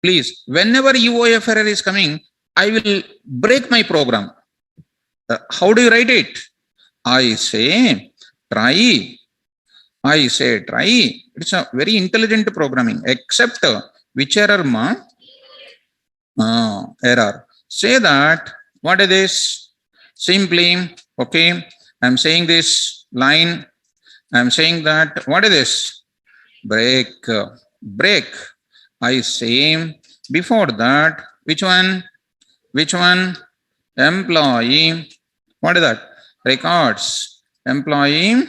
Please, whenever UOF error is coming, I will break my program. How do you write it? I say try. I say try. It's a very intelligent programming, except which error, ma? Error. Say that, what is this? Simply, okay, I'm saying this line, I'm saying that, what is this? Break, break. I say, before that, which one? Which one? Employee. What is that? Records. Employee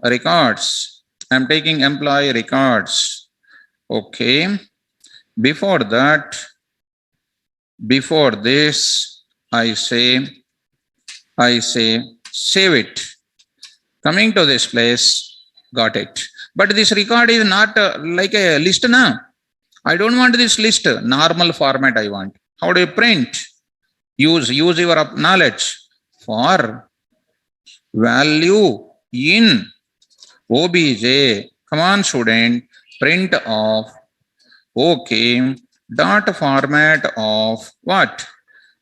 records. I'm taking employee records. Okay. Before that, before this, I say, save it. Coming to this place, got it. But this record is not like a list, na? I don't want this list. Normal format I want. How do you print? Use your knowledge for value in OBJ. Come on, student. Print of okay. Dot format of what?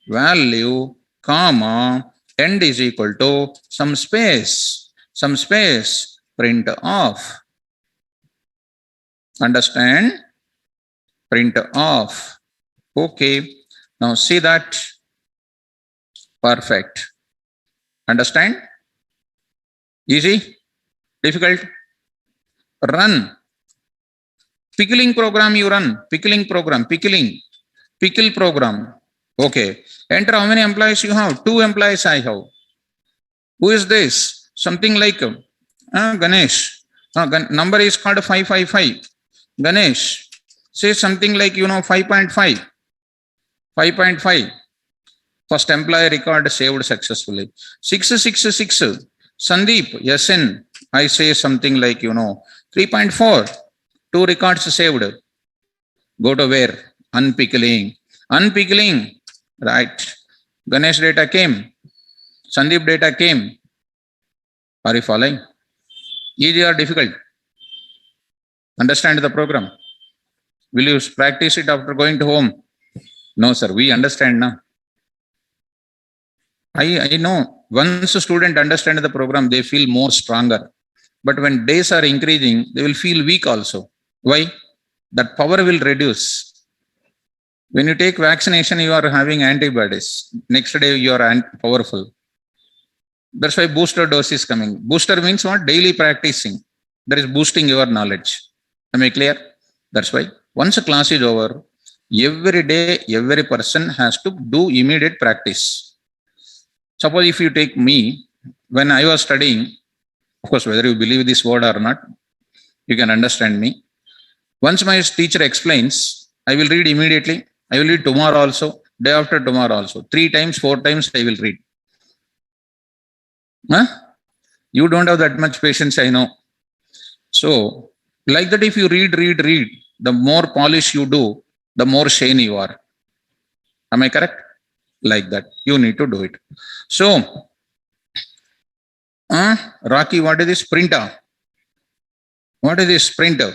Value, comma, end is equal to some space, print off. Understand? Print off. Okay. Now see that. Perfect. Understand? Easy? Difficult? Run. Pickling program you run. Pickle program. Okay. Enter how many employees you have. 2 employees I have. Who is this? Something like Ganesh. Number is called 555. Ganesh. Say something like 5.5. 5.5. First employee record saved successfully. 666. Sandeep. SN. I say something like 3.4. 2 records saved. Go to where? Unpickling. Right. Ganesh data came. Sandeep data came. Are you following? Easy or difficult? Understand the program? Will you practice it after going to home? No, sir. We understand now. I know. Once a student understands the program, they feel more stronger. But when days are increasing, they will feel weak also. Why? That power will reduce. When you take vaccination, you are having antibodies. Next day, you are powerful. That's why booster dose is coming. Booster means what? Daily practicing. That is boosting your knowledge. Am I clear? That's why once a class is over, every day, every person has to do immediate practice. Suppose if you take me, when I was studying, of course, whether you believe this word or not, you can understand me. Once my teacher explains, I will read immediately. I will read tomorrow also, day after tomorrow also. 3 times, 4 times I will read. Huh? You don't have that much patience, I know. So, like that, if you read, the more polish you do, the more shine you are. Am I correct? Like that. You need to do it. So, Rocky, what is this printer? What is this printer?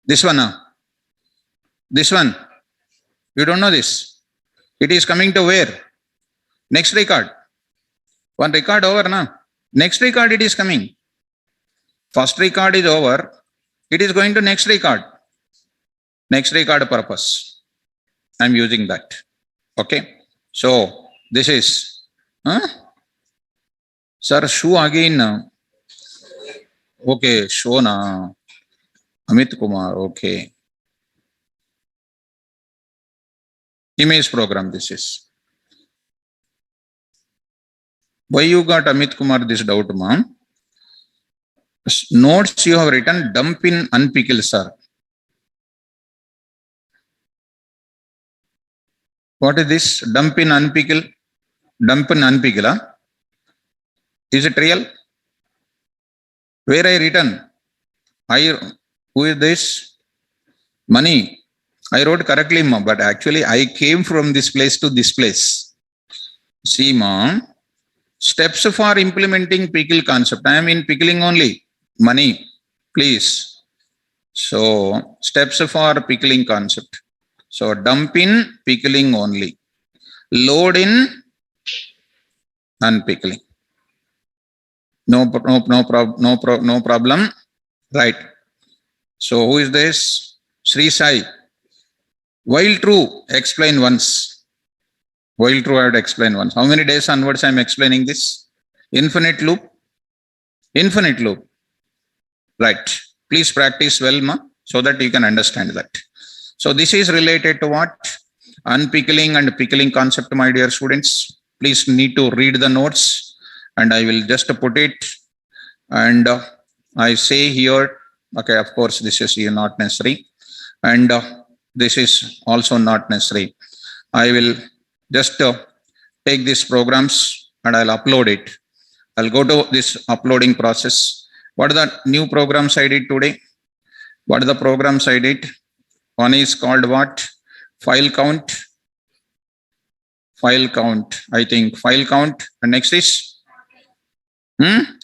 This one, this one. You don't know this. It is coming to where? Next record. One record over now. Next record it is coming. First record is over. It is going to next record. Next record purpose. I am using that. Okay. So this is. Sir, show again. Okay, show na. Amit Kumar. Okay. Image program this is. Why you got Amit Kumar this doubt, ma'am? Notes you have written dump in unpickle, sir. What is this? Dump in unpickle? Dump in unpickle, huh? Is it real? Where I written? Who is this? Money. I wrote correctly, ma'am, but actually I came from this place to this place. See, ma'am. Steps for implementing pickle concept. I am in pickling only. Money. Please. So steps for pickling concept. So dump in, pickling only. Load in, unpickling. No problem. Right. So who is this? Sri Sai. While true, explain once. While true, I have to explain once. How many days onwards I am explaining this? Infinite loop. Infinite loop. Right. Please practice well, ma, so that you can understand that. So this is related to what? Unpickling and pickling concept, my dear students. Please need to read the notes, and I will just put it. And I say here, okay, of course, this is not necessary. And this is also not necessary. I will just take these programs and I'll upload it. I'll go to this uploading process. What are the new programs I did today? What are the programs I did? One is called what? File count. File count. I think file count. And next is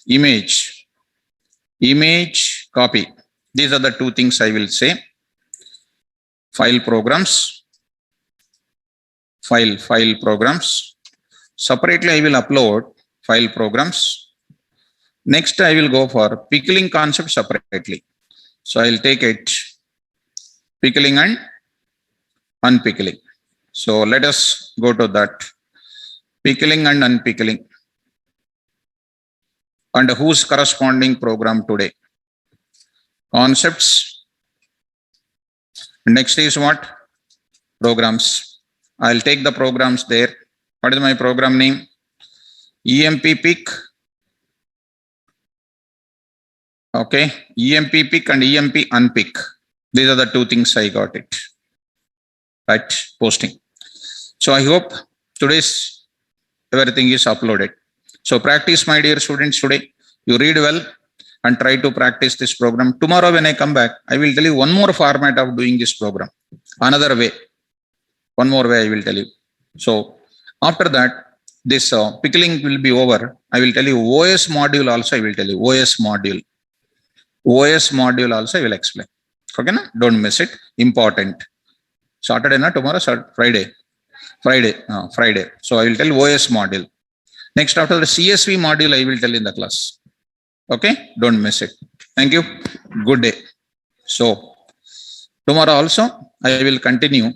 image. Image copy. These are the two things I will say. File programs. File programs. Separately, I will upload file programs. Next, I will go for pickling concept separately. So I will take it, pickling and unpickling. So let us go to that. Pickling and unpickling. And whose corresponding program today? Concepts. Next is what? Programs. I'll take the programs there. What is my program name? EMP pick. Okay. EMP pick and EMP unpick. These are the two things I got it. Right. Posting. So I hope today's everything is uploaded. So practice, my dear students, today. You read well and try to practice this program. Tomorrow when I come back, I will tell you one more format of doing this program. Another way. One more way I will tell you. So after that, this pickling will be over. I will tell you OS module also. I will tell you OS module. OS module also I will explain. Okay, na? Don't miss it. Important. Saturday, na? Tomorrow, Friday. Friday. So I will tell OS module. Next, after the CSV module, I will tell in the class. Okay, don't miss it. Thank you. Good day. So tomorrow also I will continue